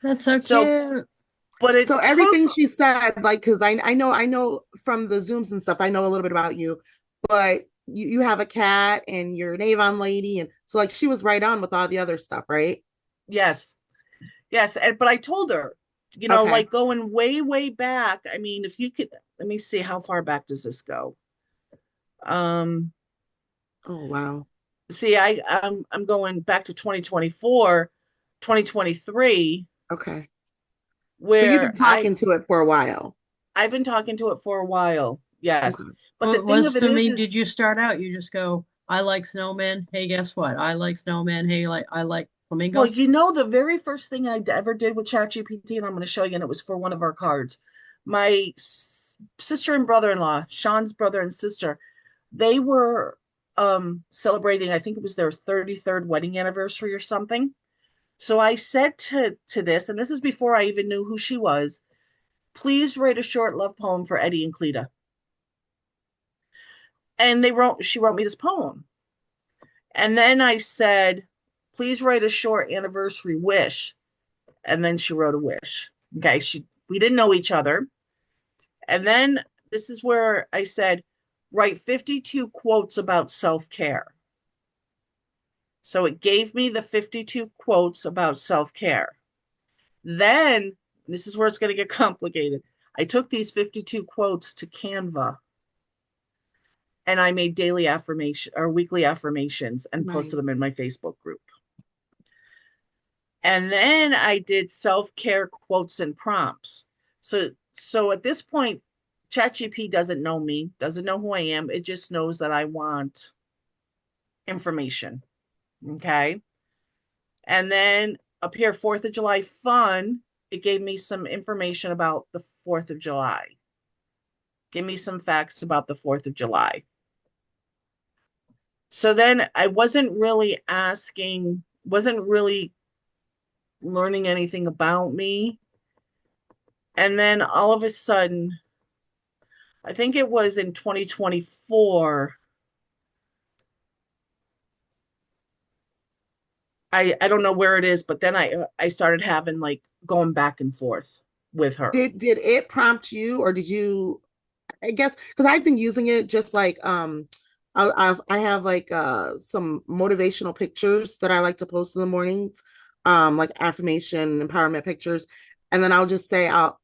That's so So, cute. but So it took, everything she said, like, because I know from the Zooms and stuff, I know a little bit about you, but you have a cat and you're an Avon lady, and so like she was right on with all the other stuff, right? yes, yes. But I told her, Okay. like going way, way back. I mean, if you could, let me see, how far back does this go? Um, Oh wow. See, I'm going back to 2024, 2023, Okay. So you've been where talking to it for a while. I've been talking to it for a while. Yes. Okay. But Well, the it thing was of it for me, is, did you start out? You just go, I like snowmen. Hey, guess what? I like snowmen. Hey, I like well, flamingos. the very first thing I ever did with ChatGPT, and I'm going to show you, and it was for one of our cards. My sister and brother-in-law, Sean's brother and sister, they were celebrating, I think it was their 33rd wedding anniversary or something. So I said to this, and this is before I even knew who she was, please write a short love poem for Eddie and Cleta. And she wrote me this poem. And then I said, please write a short anniversary wish. And then she wrote a wish. Okay. We didn't know each other. And then this is where I said, write 52 quotes about self-care. So it gave me the 52 quotes about self-care. Then this is where it's going to get complicated. I took these 52 quotes to Canva and I made daily affirmation or weekly affirmations and posted Nice. them in my Facebook group. And then I did self-care quotes and prompts. So at this point, ChatGPT doesn't know me, doesn't know who I am. It just knows that I want information. Okay. And then up here, 4th of July fun, it gave me some information about the 4th of July. Give me some facts about the 4th of July. So then I wasn't really learning anything about me. And then all of a sudden, I think it was in 2024, I don't know where it is, but then I started having like going back and forth with her. Did it prompt you, or did you I guess because I've been using it just like I have like some motivational pictures that I like to post in the mornings, like affirmation, empowerment pictures, and then I'll just say I'll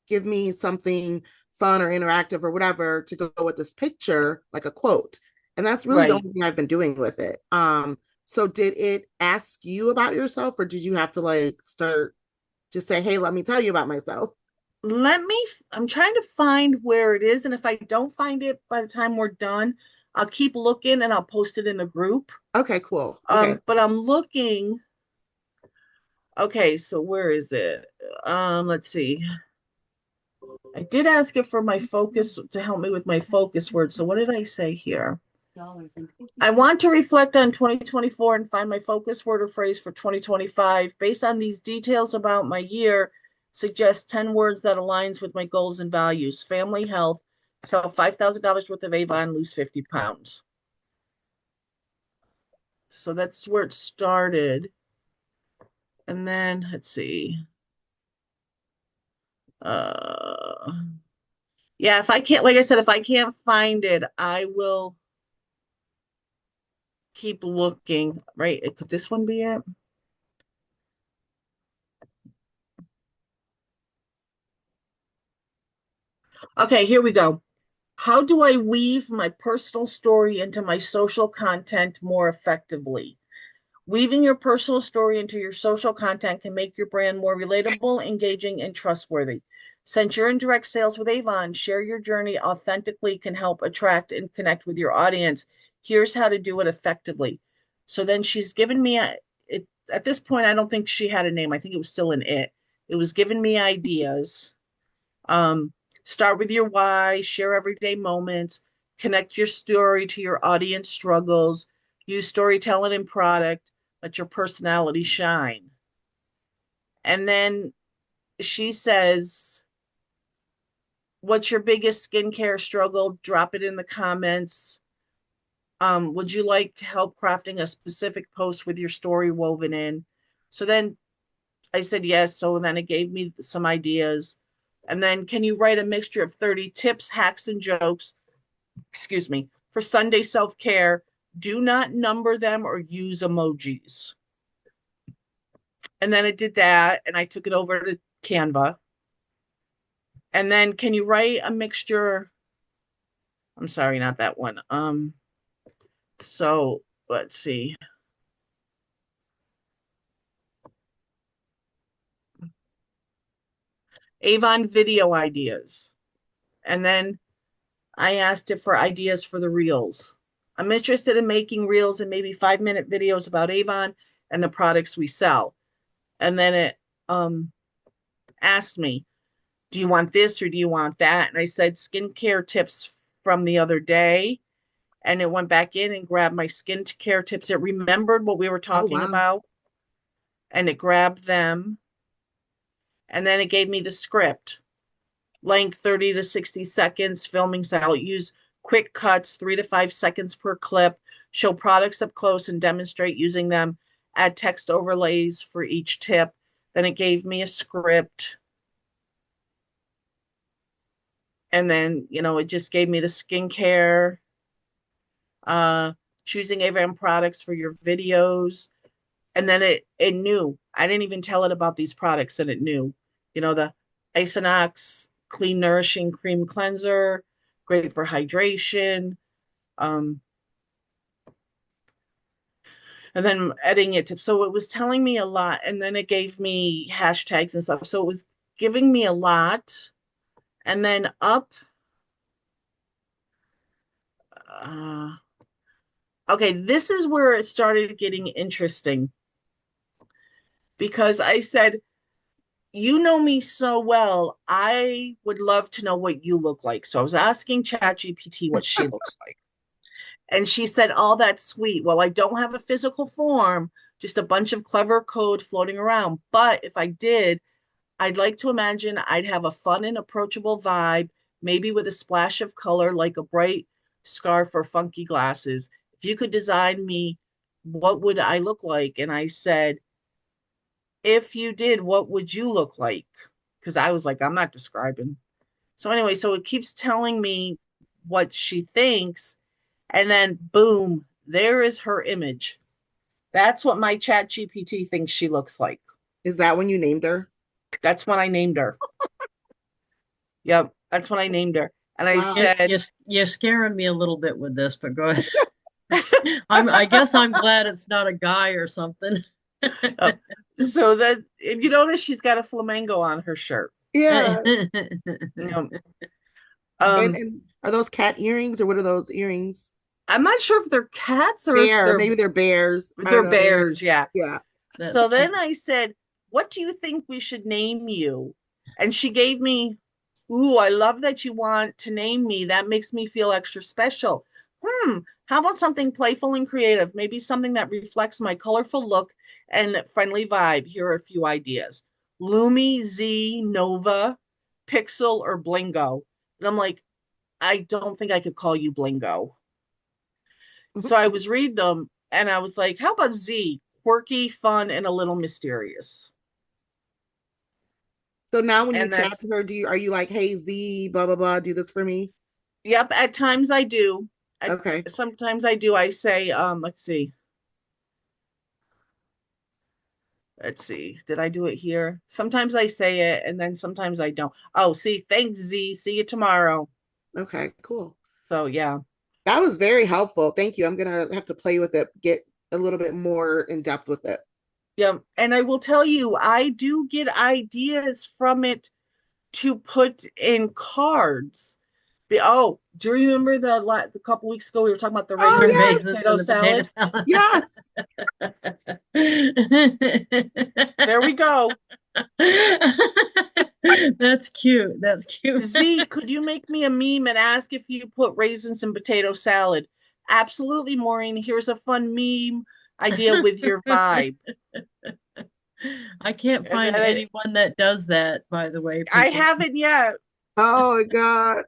give me something fun or interactive or whatever to go with this picture, like a quote. And that's really the Right. only thing I've been doing with it. So did it ask you about yourself, or did you have to like start just say, hey, let me tell you about myself? I'm trying to find where it is. And if I don't find it by the time we're done, I'll keep looking and I'll post it in the group. Okay, cool. Okay. But I'm looking. Okay, so where is it? Let's see. I did ask it for my focus to help me with my focus word. So what did I say here? I want to reflect on 2024 and find my focus word or phrase for 2025. Based on these details about my year, suggest 10 words that aligns with my goals and values. Family, health, sell $5,000 worth of Avon, lose 50 pounds. So that's where it started. And then let's see. Yeah, if I can't, like I said, if I can't find it, I will keep looking. Right? Could this one be it? Okay, here we go. How do I weave my personal story into my social content more effectively? Weaving your personal story into your social content can make your brand more relatable, engaging, and trustworthy. Since you're in direct sales with Avon, share your journey authentically can help attract and connect with your audience. Here's how to do it effectively. So then she's given me it at this point, I don't think she had a name. I think it was still an it. It was giving me ideas. Um, Start with your why, share everyday moments, connect your story to your audience struggles, use storytelling and product, let your personality shine. And then she says, what's your biggest skincare struggle? Drop it in the comments. Would you like help crafting a specific post with your story woven in? So then I said yes. So then it gave me some ideas. And then can you write a mixture of 30 tips, hacks, and jokes, excuse me, for Sunday self-care? Do not number them or use emojis. And then it did that, and I took it over to Canva. And then can you write a mixture? I'm sorry, not that one. So let's see. Avon video ideas. And then I asked it for ideas for the reels. I'm interested in making reels and maybe 5-minute videos about Avon and the products we sell. And then it asked me, do you want this or do you want that? And I said skincare tips from the other day. And it went back in and grabbed my skincare tips. It remembered what we were Oh, talking wow. about and it grabbed them. And then it gave me the script, length 30 to 60 seconds, filming style. Use quick cuts, 3 to 5 seconds per clip. Show products up close and demonstrate using them. Add text overlays for each tip. Then it gave me a script. And then, it just gave me the skincare, uh, choosing Avon products for your videos. And then it knew. I didn't even tell it about these products and it knew. The Isonox Clean Nourishing Cream Cleanser, great for hydration. Um, and then editing it. So it was telling me a lot. And then it gave me hashtags and stuff. So it was giving me a lot. And then uh, okay, this is where it started getting interesting because I said, you know me so well. I would love to know what you look like. So I was asking ChatGPT what she looks like. And she said, all that's sweet. Well, I don't have a physical form, just a bunch of clever code floating around. But if I did, I'd like to imagine I'd have a fun and approachable vibe, maybe with a splash of color like a bright scarf or funky glasses. If you could design me, what would I look like? And I said, if you did, what would you look like? Because I was like, I'm not describing. So anyway, so it keeps telling me what she thinks, and then boom, there is her image. That's what my chat GPT thinks she looks like. Is that when you named her? That's when I named her. Yep, that's when I named her. And I Wow. said, You're scaring me a little bit with this, but go ahead. I guess I'm glad it's not a guy or something. so that if you notice, she's got a flamingo on her shirt. Yeah. You know, And are those cat earrings or what are those earrings? I'm not sure if they're cats or if Bear, maybe they're bears. I they're don't know. bears. Yeah. Yeah. That's So then cute. I said, "What do you think we should name you?" And she gave me, "Ooh, I love that you want to name me. That makes me feel extra special. How about something playful and creative? Maybe something that reflects my colorful look and friendly vibe. Here are a few ideas: Lumi, Z, Nova, Pixel, or Blingo." And I'm like, I don't think I could call you Blingo. So I was reading them and I was like, how about Z? Quirky, fun, and a little mysterious. So now when you And chat that's, to her, are you like, hey Z, blah blah blah, do this for me? yep, at times I do. Okay. Sometimes I do. I say, let's see, did I do it here? Sometimes I say it and then sometimes I don't. Oh, see, thanks, Z. See you tomorrow. Okay, cool. So yeah. That was very helpful. Thank you. I'm gonna have to play with it, get a little bit more in depth with it. Yeah. And I will tell you, I do get ideas from it to put in cards. Oh, do you remember the couple weeks ago we were talking about the Oh The raisins and yes, raisins potato and the potato salad? salad. yes. There we go. That's cute. That's cute. Z, could you make me a meme and ask if you put raisins in potato salad? Absolutely, Maureen. Here's a fun meme idea with your vibe. I can't And find then anyone that does that, by the way, I people. haven't yet. Oh my God.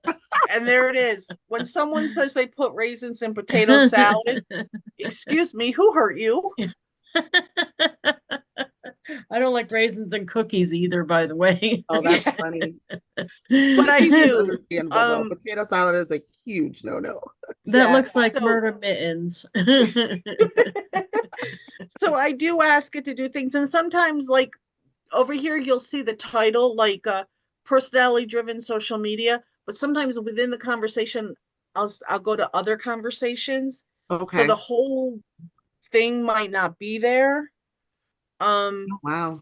And there it is. When someone says they put raisins in potato salad, excuse me, who hurt you? I don't like raisins and cookies either, by the way. Oh, that's Yeah, funny. but I Cookies is do. understandable though. Potato salad is a huge no-no. That Yeah. looks like So murder mittens. so I do ask it to do things, and sometimes like over here you'll see the title like personality driven social media, but sometimes within the conversation I'll go to other conversations, so Okay. the whole thing might not be there. Oh, wow.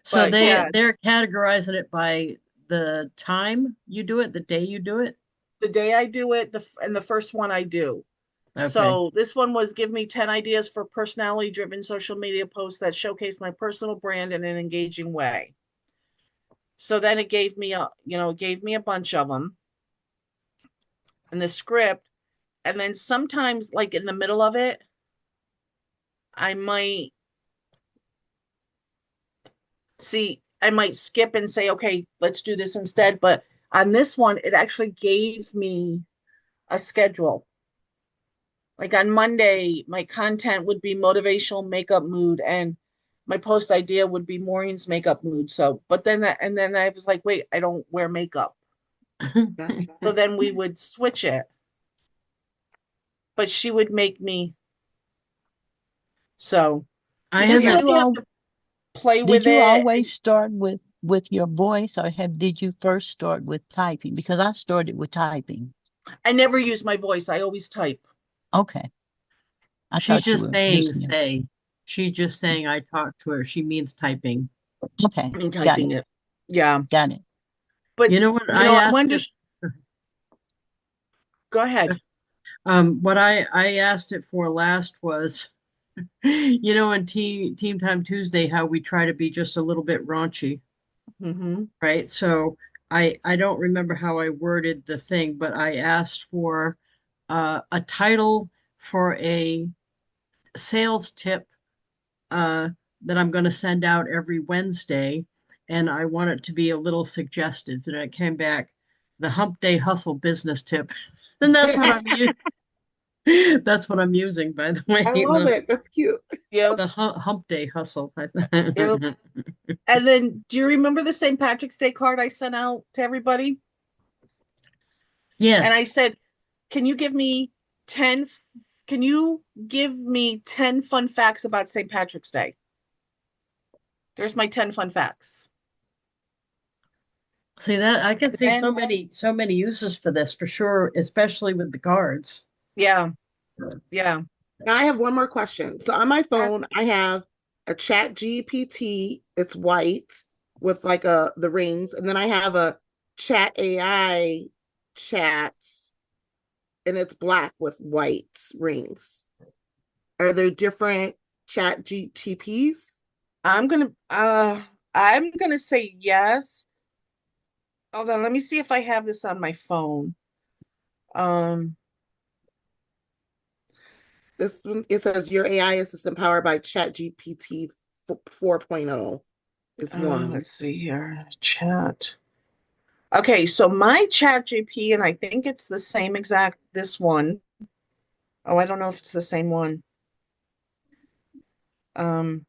So But yeah, they're categorizing it by the time you do it, the day you do it. the day I do it, the first one I do. Okay. So this one was give me 10 ideas for personality driven social media posts that showcase my personal brand in an engaging way. So then it gave me a bunch of them in the script. And then sometimes like in the middle of it, I might skip and say, okay, let's do this instead. But on this one, it actually gave me a schedule. Like on Monday, my content would be motivational makeup mood, and my post idea would be Maureen's makeup mood. So, but then I was like, wait, I don't wear makeup. So then we would switch it, but she would make me. So I you So just haven't. really have to play did with you it. always start with your voice, or did you first start with typing? Because I started with typing. I never use my voice. I always type. Okay. I She's thought you just were saying using it. say. She's just saying I talked to her. She means typing. Okay. In Got typing it. it. Yeah. Got it. But You know what I I asked wanted it. to go ahead. What I asked it for last was, in Team Time Tuesday, how we try to be just a little bit raunchy, Mm-hmm. right? So I don't remember how I worded the thing, but I asked for a title for a sales tip uh, that I'm going to send out every Wednesday, and I want it to be a little suggestive. And it came back, the Hump Day Hustle Business Tip, and that's what I'm using. That's what I'm using, by the way. I love it. That's cute. Yep. The hump day hustle. Yep. And then, do you remember the St. Patrick's Day card I sent out to everybody? And Yes. I said, can you give me 10, can you give me 10 fun facts about St. Patrick's Day? There's my 10 fun facts. See that I can see And so many uses for this for sure, especially with the cards. yeah, yeah. Now I have one more question. So on my phone, I have a chat GPT. It's white with like the rings, and then I have a chat AI chat, and it's black with white rings. Are there different chat GTPs? I'm gonna say yes. Hold on, let me see if I have this on my phone. Um, This one, it says your AI assistant powered by chat GPT 4.0 is one. let's see here. Chat. Okay, so my chat GP, and I think it's the same exact this one. Oh, I don't know if it's the same one. Um,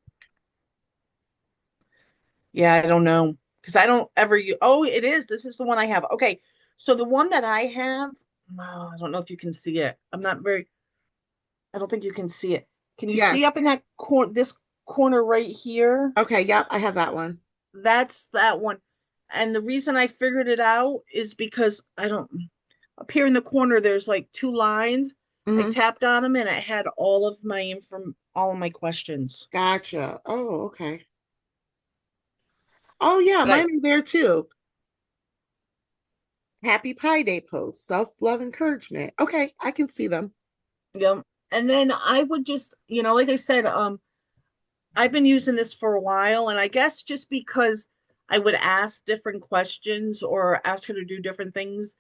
yeah, I don't know. Because I don't ever use, oh, it is. This is the one I have. Okay, so the one that I have, oh, I don't know if you can see it. I don't think you can see it. Can you see up Yes. in that this corner right here? Okay, yep, I have that one. That's that one. And the reason I figured it out is because I don't, up here in the corner, there's like two lines. I Hmm. tapped on them and it had all of my questions. Gotcha. Oh, okay. Oh, yeah, But I, mine are there too. Happy Pi Day post, self-love encouragement. Okay, I can see them. yeah. And then I would just, like I said, I've been using this for a while, and I guess just because I would ask different questions or ask her to do different things,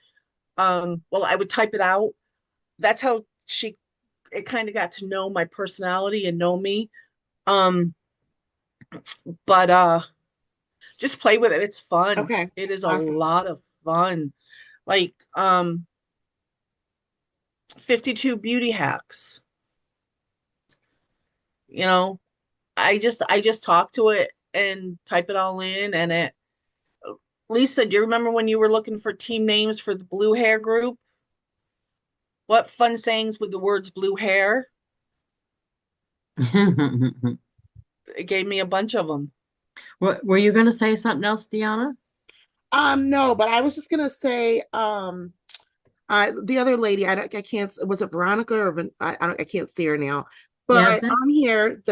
well, I would type it out. That's how it kind of got to know my personality and know me. Um, but just play with it. It's fun. Okay, It is a awesome. lot of fun. Like 52 beauty hacks. You know, I just talk to it and type it all in and it Lisa, do you remember when you were looking for team names for the blue hair group? What fun sayings with the words blue hair? It gave me a bunch of them. What were you going to say something else, Deanna? No, but I was just gonna say, the other lady, I can't, was it Veronica or I can't see her now, but Yasmin? on here,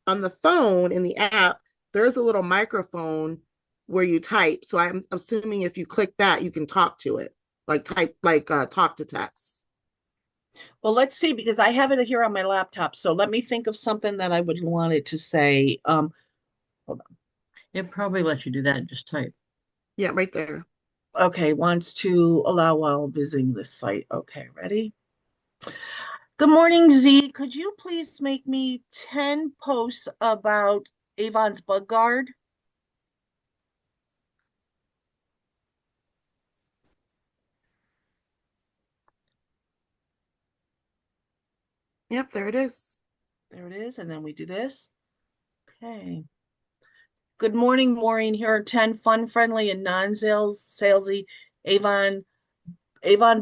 on the phone in the app, there's a little microphone where you type. So I'm assuming if you click that, you can talk to it, like type, like talk to text. Well, let's see, because I have it here on my laptop. So let me think of something that I would want it to say. Hold It probably lets you do that. Just type. Yeah, right there. on. Okay, wants to allow while visiting this site. Okay, ready? Good morning, Z. Could you please make me 10 posts about Avon's bug guard? Yep, there it is. There it is. And then we do this. Okay. Good morning, Maureen. Here are 10 fun, friendly, and salesy Avon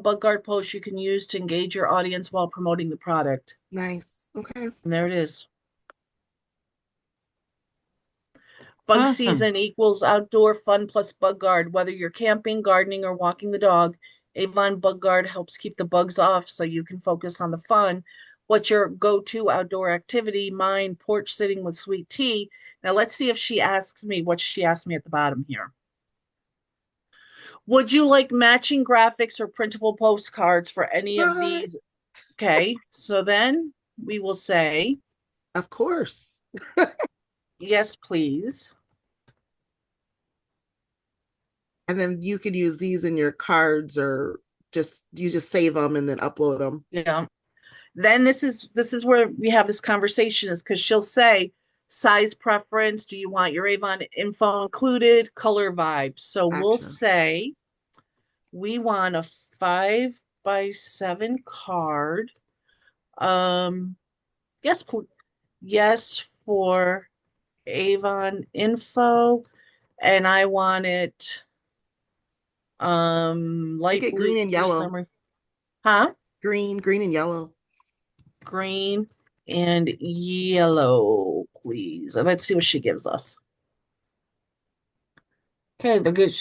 bug guard posts you can use to engage your audience while promoting the product. Nice. Okay. And there it is. Bug Awesome. season equals outdoor fun plus bug guard. Whether you're camping, gardening, or walking the dog, Avon Bug Guard helps keep the bugs off so you can focus on the fun. What's your go-to outdoor activity? Mine, porch sitting with sweet tea. Now let's see if she asks me what she asked me at the bottom here. Would you like matching graphics or printable postcards for any of What? these? Okay, so then we will say, Of course. yes, please. And then you could use these in your cards or just save them and then upload them. Yeah. Then this is where we have this conversation is because she'll say size preference. Do you want your Avon info included? Color vibes. So we'll Gotcha. say we want a 5 5x7 card. Yes, yes for Avon info, and I want it Make light it blue green and yellow. summer. Huh? Green and yellow. Green and yellow, please. And let's see what she gives us. Okay, they're good.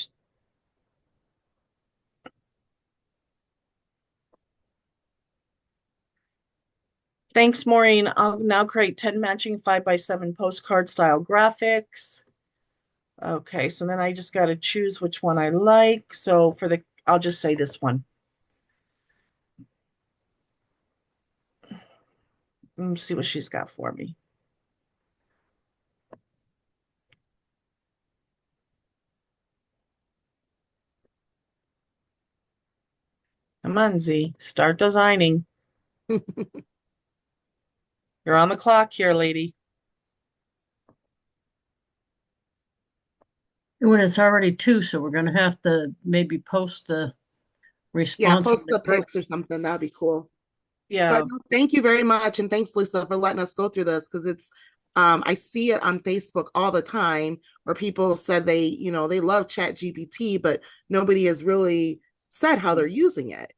Thanks, Maureen. I'll now create 10 matching 5x7 postcard style graphics. Okay, so then I just got to choose which one I like. So I'll just say this one. Let's see what she's got for me. Come on, Z, start designing. You're on the clock here, lady. When it's already 2, so we're gonna have to maybe post a Yeah, response on post the the group. pics or something. That'd be cool. Yeah. But no, thank you very much. And thanks, Lisa, for letting us go through this because it's I see it on Facebook all the time where people said they love Chat GPT, but nobody has really said how they're using it.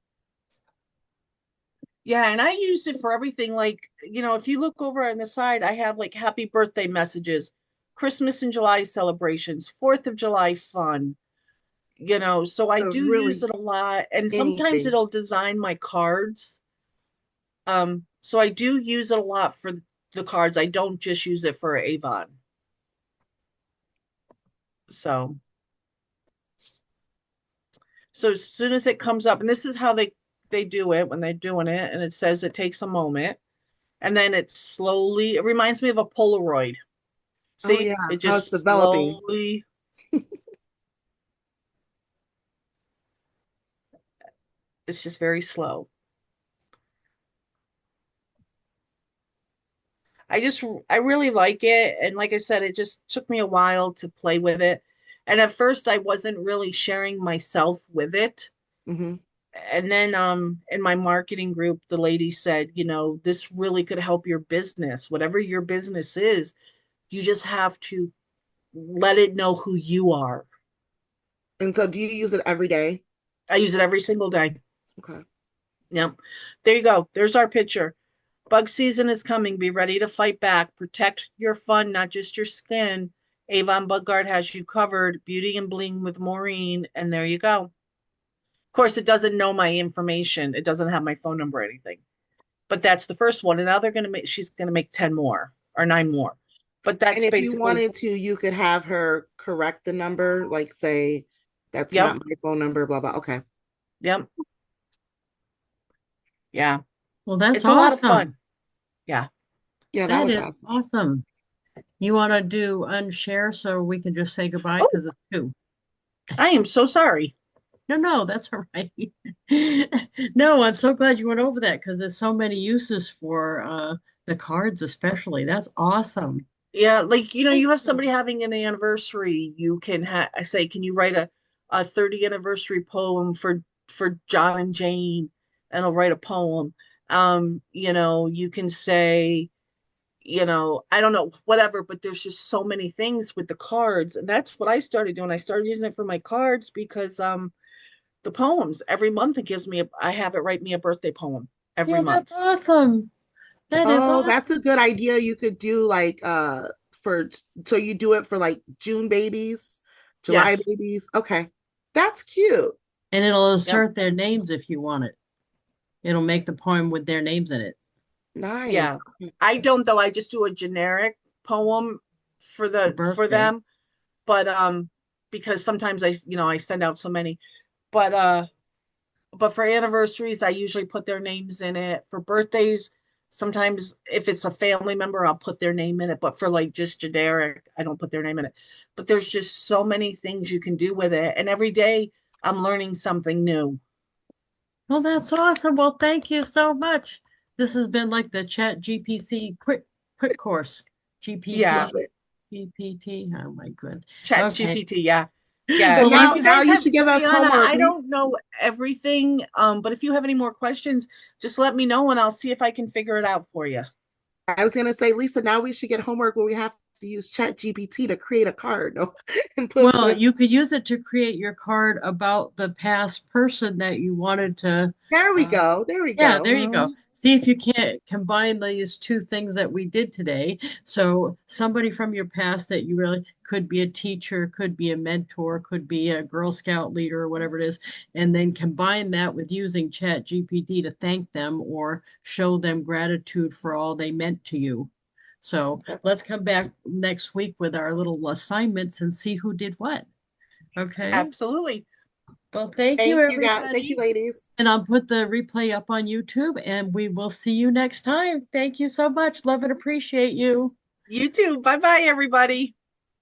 Yeah, and I use it for everything. Like, if you look over on the side, I have like happy birthday messages, Christmas and July celebrations, 4th of July fun, so I So do use really it a lot. And sometimes anything. it'll design my cards. So I do use it a lot for the cards. I don't just use it for Avon. So as soon as it comes up, and this is how they do it when they're doing it, and it says it takes a moment, and then it reminds me of a Polaroid. Oh See, yeah, it how it's just developing. slowly, it's just very slow. I really like it. And like I said, it just took me a while to play with it. And at first I wasn't really sharing myself with it. Hmm. And then in my marketing group, the lady said, this really could help your business. Whatever your business is, you just have to let it know who you are. And so do you use it every day? I use it every single day. Okay. Yeah. There you go. There's our picture. Bug season is coming. Be ready to fight back. Protect your fun, not just your skin. Avon Bug Guard has you covered. Beauty and bling with Maureen. And there you go. Of course, it doesn't know my information. It doesn't have my phone number or anything. But that's the first one. And now she's gonna make 10 more or 9 more. But And that's if you basically, wanted to, you could have her correct the number, like say, that's not yep, my phone number, blah, blah. Okay. yep, yeah. Well, that's It's a lot of awesome. fun. Yeah. Yeah, that That was is awesome. awesome. You want to do unshare so we can just say goodbye Oh, because it's 2. I am so sorry. No, that's all right. No, I'm so glad you went over that because there's so many uses for the cards, especially. That's awesome. Yeah, like Thank you have you. somebody having an anniversary, you can I say, can you write a 30th anniversary poem for John and Jane, and I'll write a poem. You can say, I don't know, whatever, but there's just so many things with the cards, and that's what I started doing. I started using it for my cards because the poems every month, I have it write me a birthday poem every Yeah, month. that's awesome. That is Oh, awesome. that's a good idea. You could do like for so you do it for like June babies, July Yes. babies. Okay. That's cute. And it'll Yep. insert their names if you want it. It'll make the poem with their names in it. Nice. Yeah. I don't though. I just do a generic poem for For for birthday. them. But because sometimes I send out so many. But for anniversaries I usually put their names in it. For birthdays, sometimes if it's a family member, I'll put their name in it. But for like just generic, I don't put their name in it. But there's just so many things you can do with it. And every day I'm learning something new. Well, that's awesome. Well, thank you so much. This has been like the Chat GPT quick course. GPT, Yeah. Love it. GPT. Oh my good. Chat Okay. GPT, yeah. Yeah, So yeah. If now, you now guys you have, should give us Brianna, homework. I don't know everything, but if you have any more questions, just let me know and I'll see if I can figure it out for you. I was gonna say, Lisa, now we should get homework where we have to use Chat GPT to create a card, no, and post Well, it. you could use it to create your card about the past person that you wanted to. There we uh, go. There we Yeah, go. there you go. See if you can't combine these two things that we did today. So somebody from your past that you really could be a teacher, could be a mentor, could be a Girl Scout leader, or whatever it is, and then combine that with using Chat GPT to thank them or show them gratitude for all they meant to you. So let's come back next week with our little assignments and see who did what. Okay. Absolutely. Well, thank you, Thank you, guys. Thank you, everybody. ladies. And I'll put the replay up on YouTube and we will see you next time. Thank you so much. Love and appreciate you. You too. Bye bye, everybody.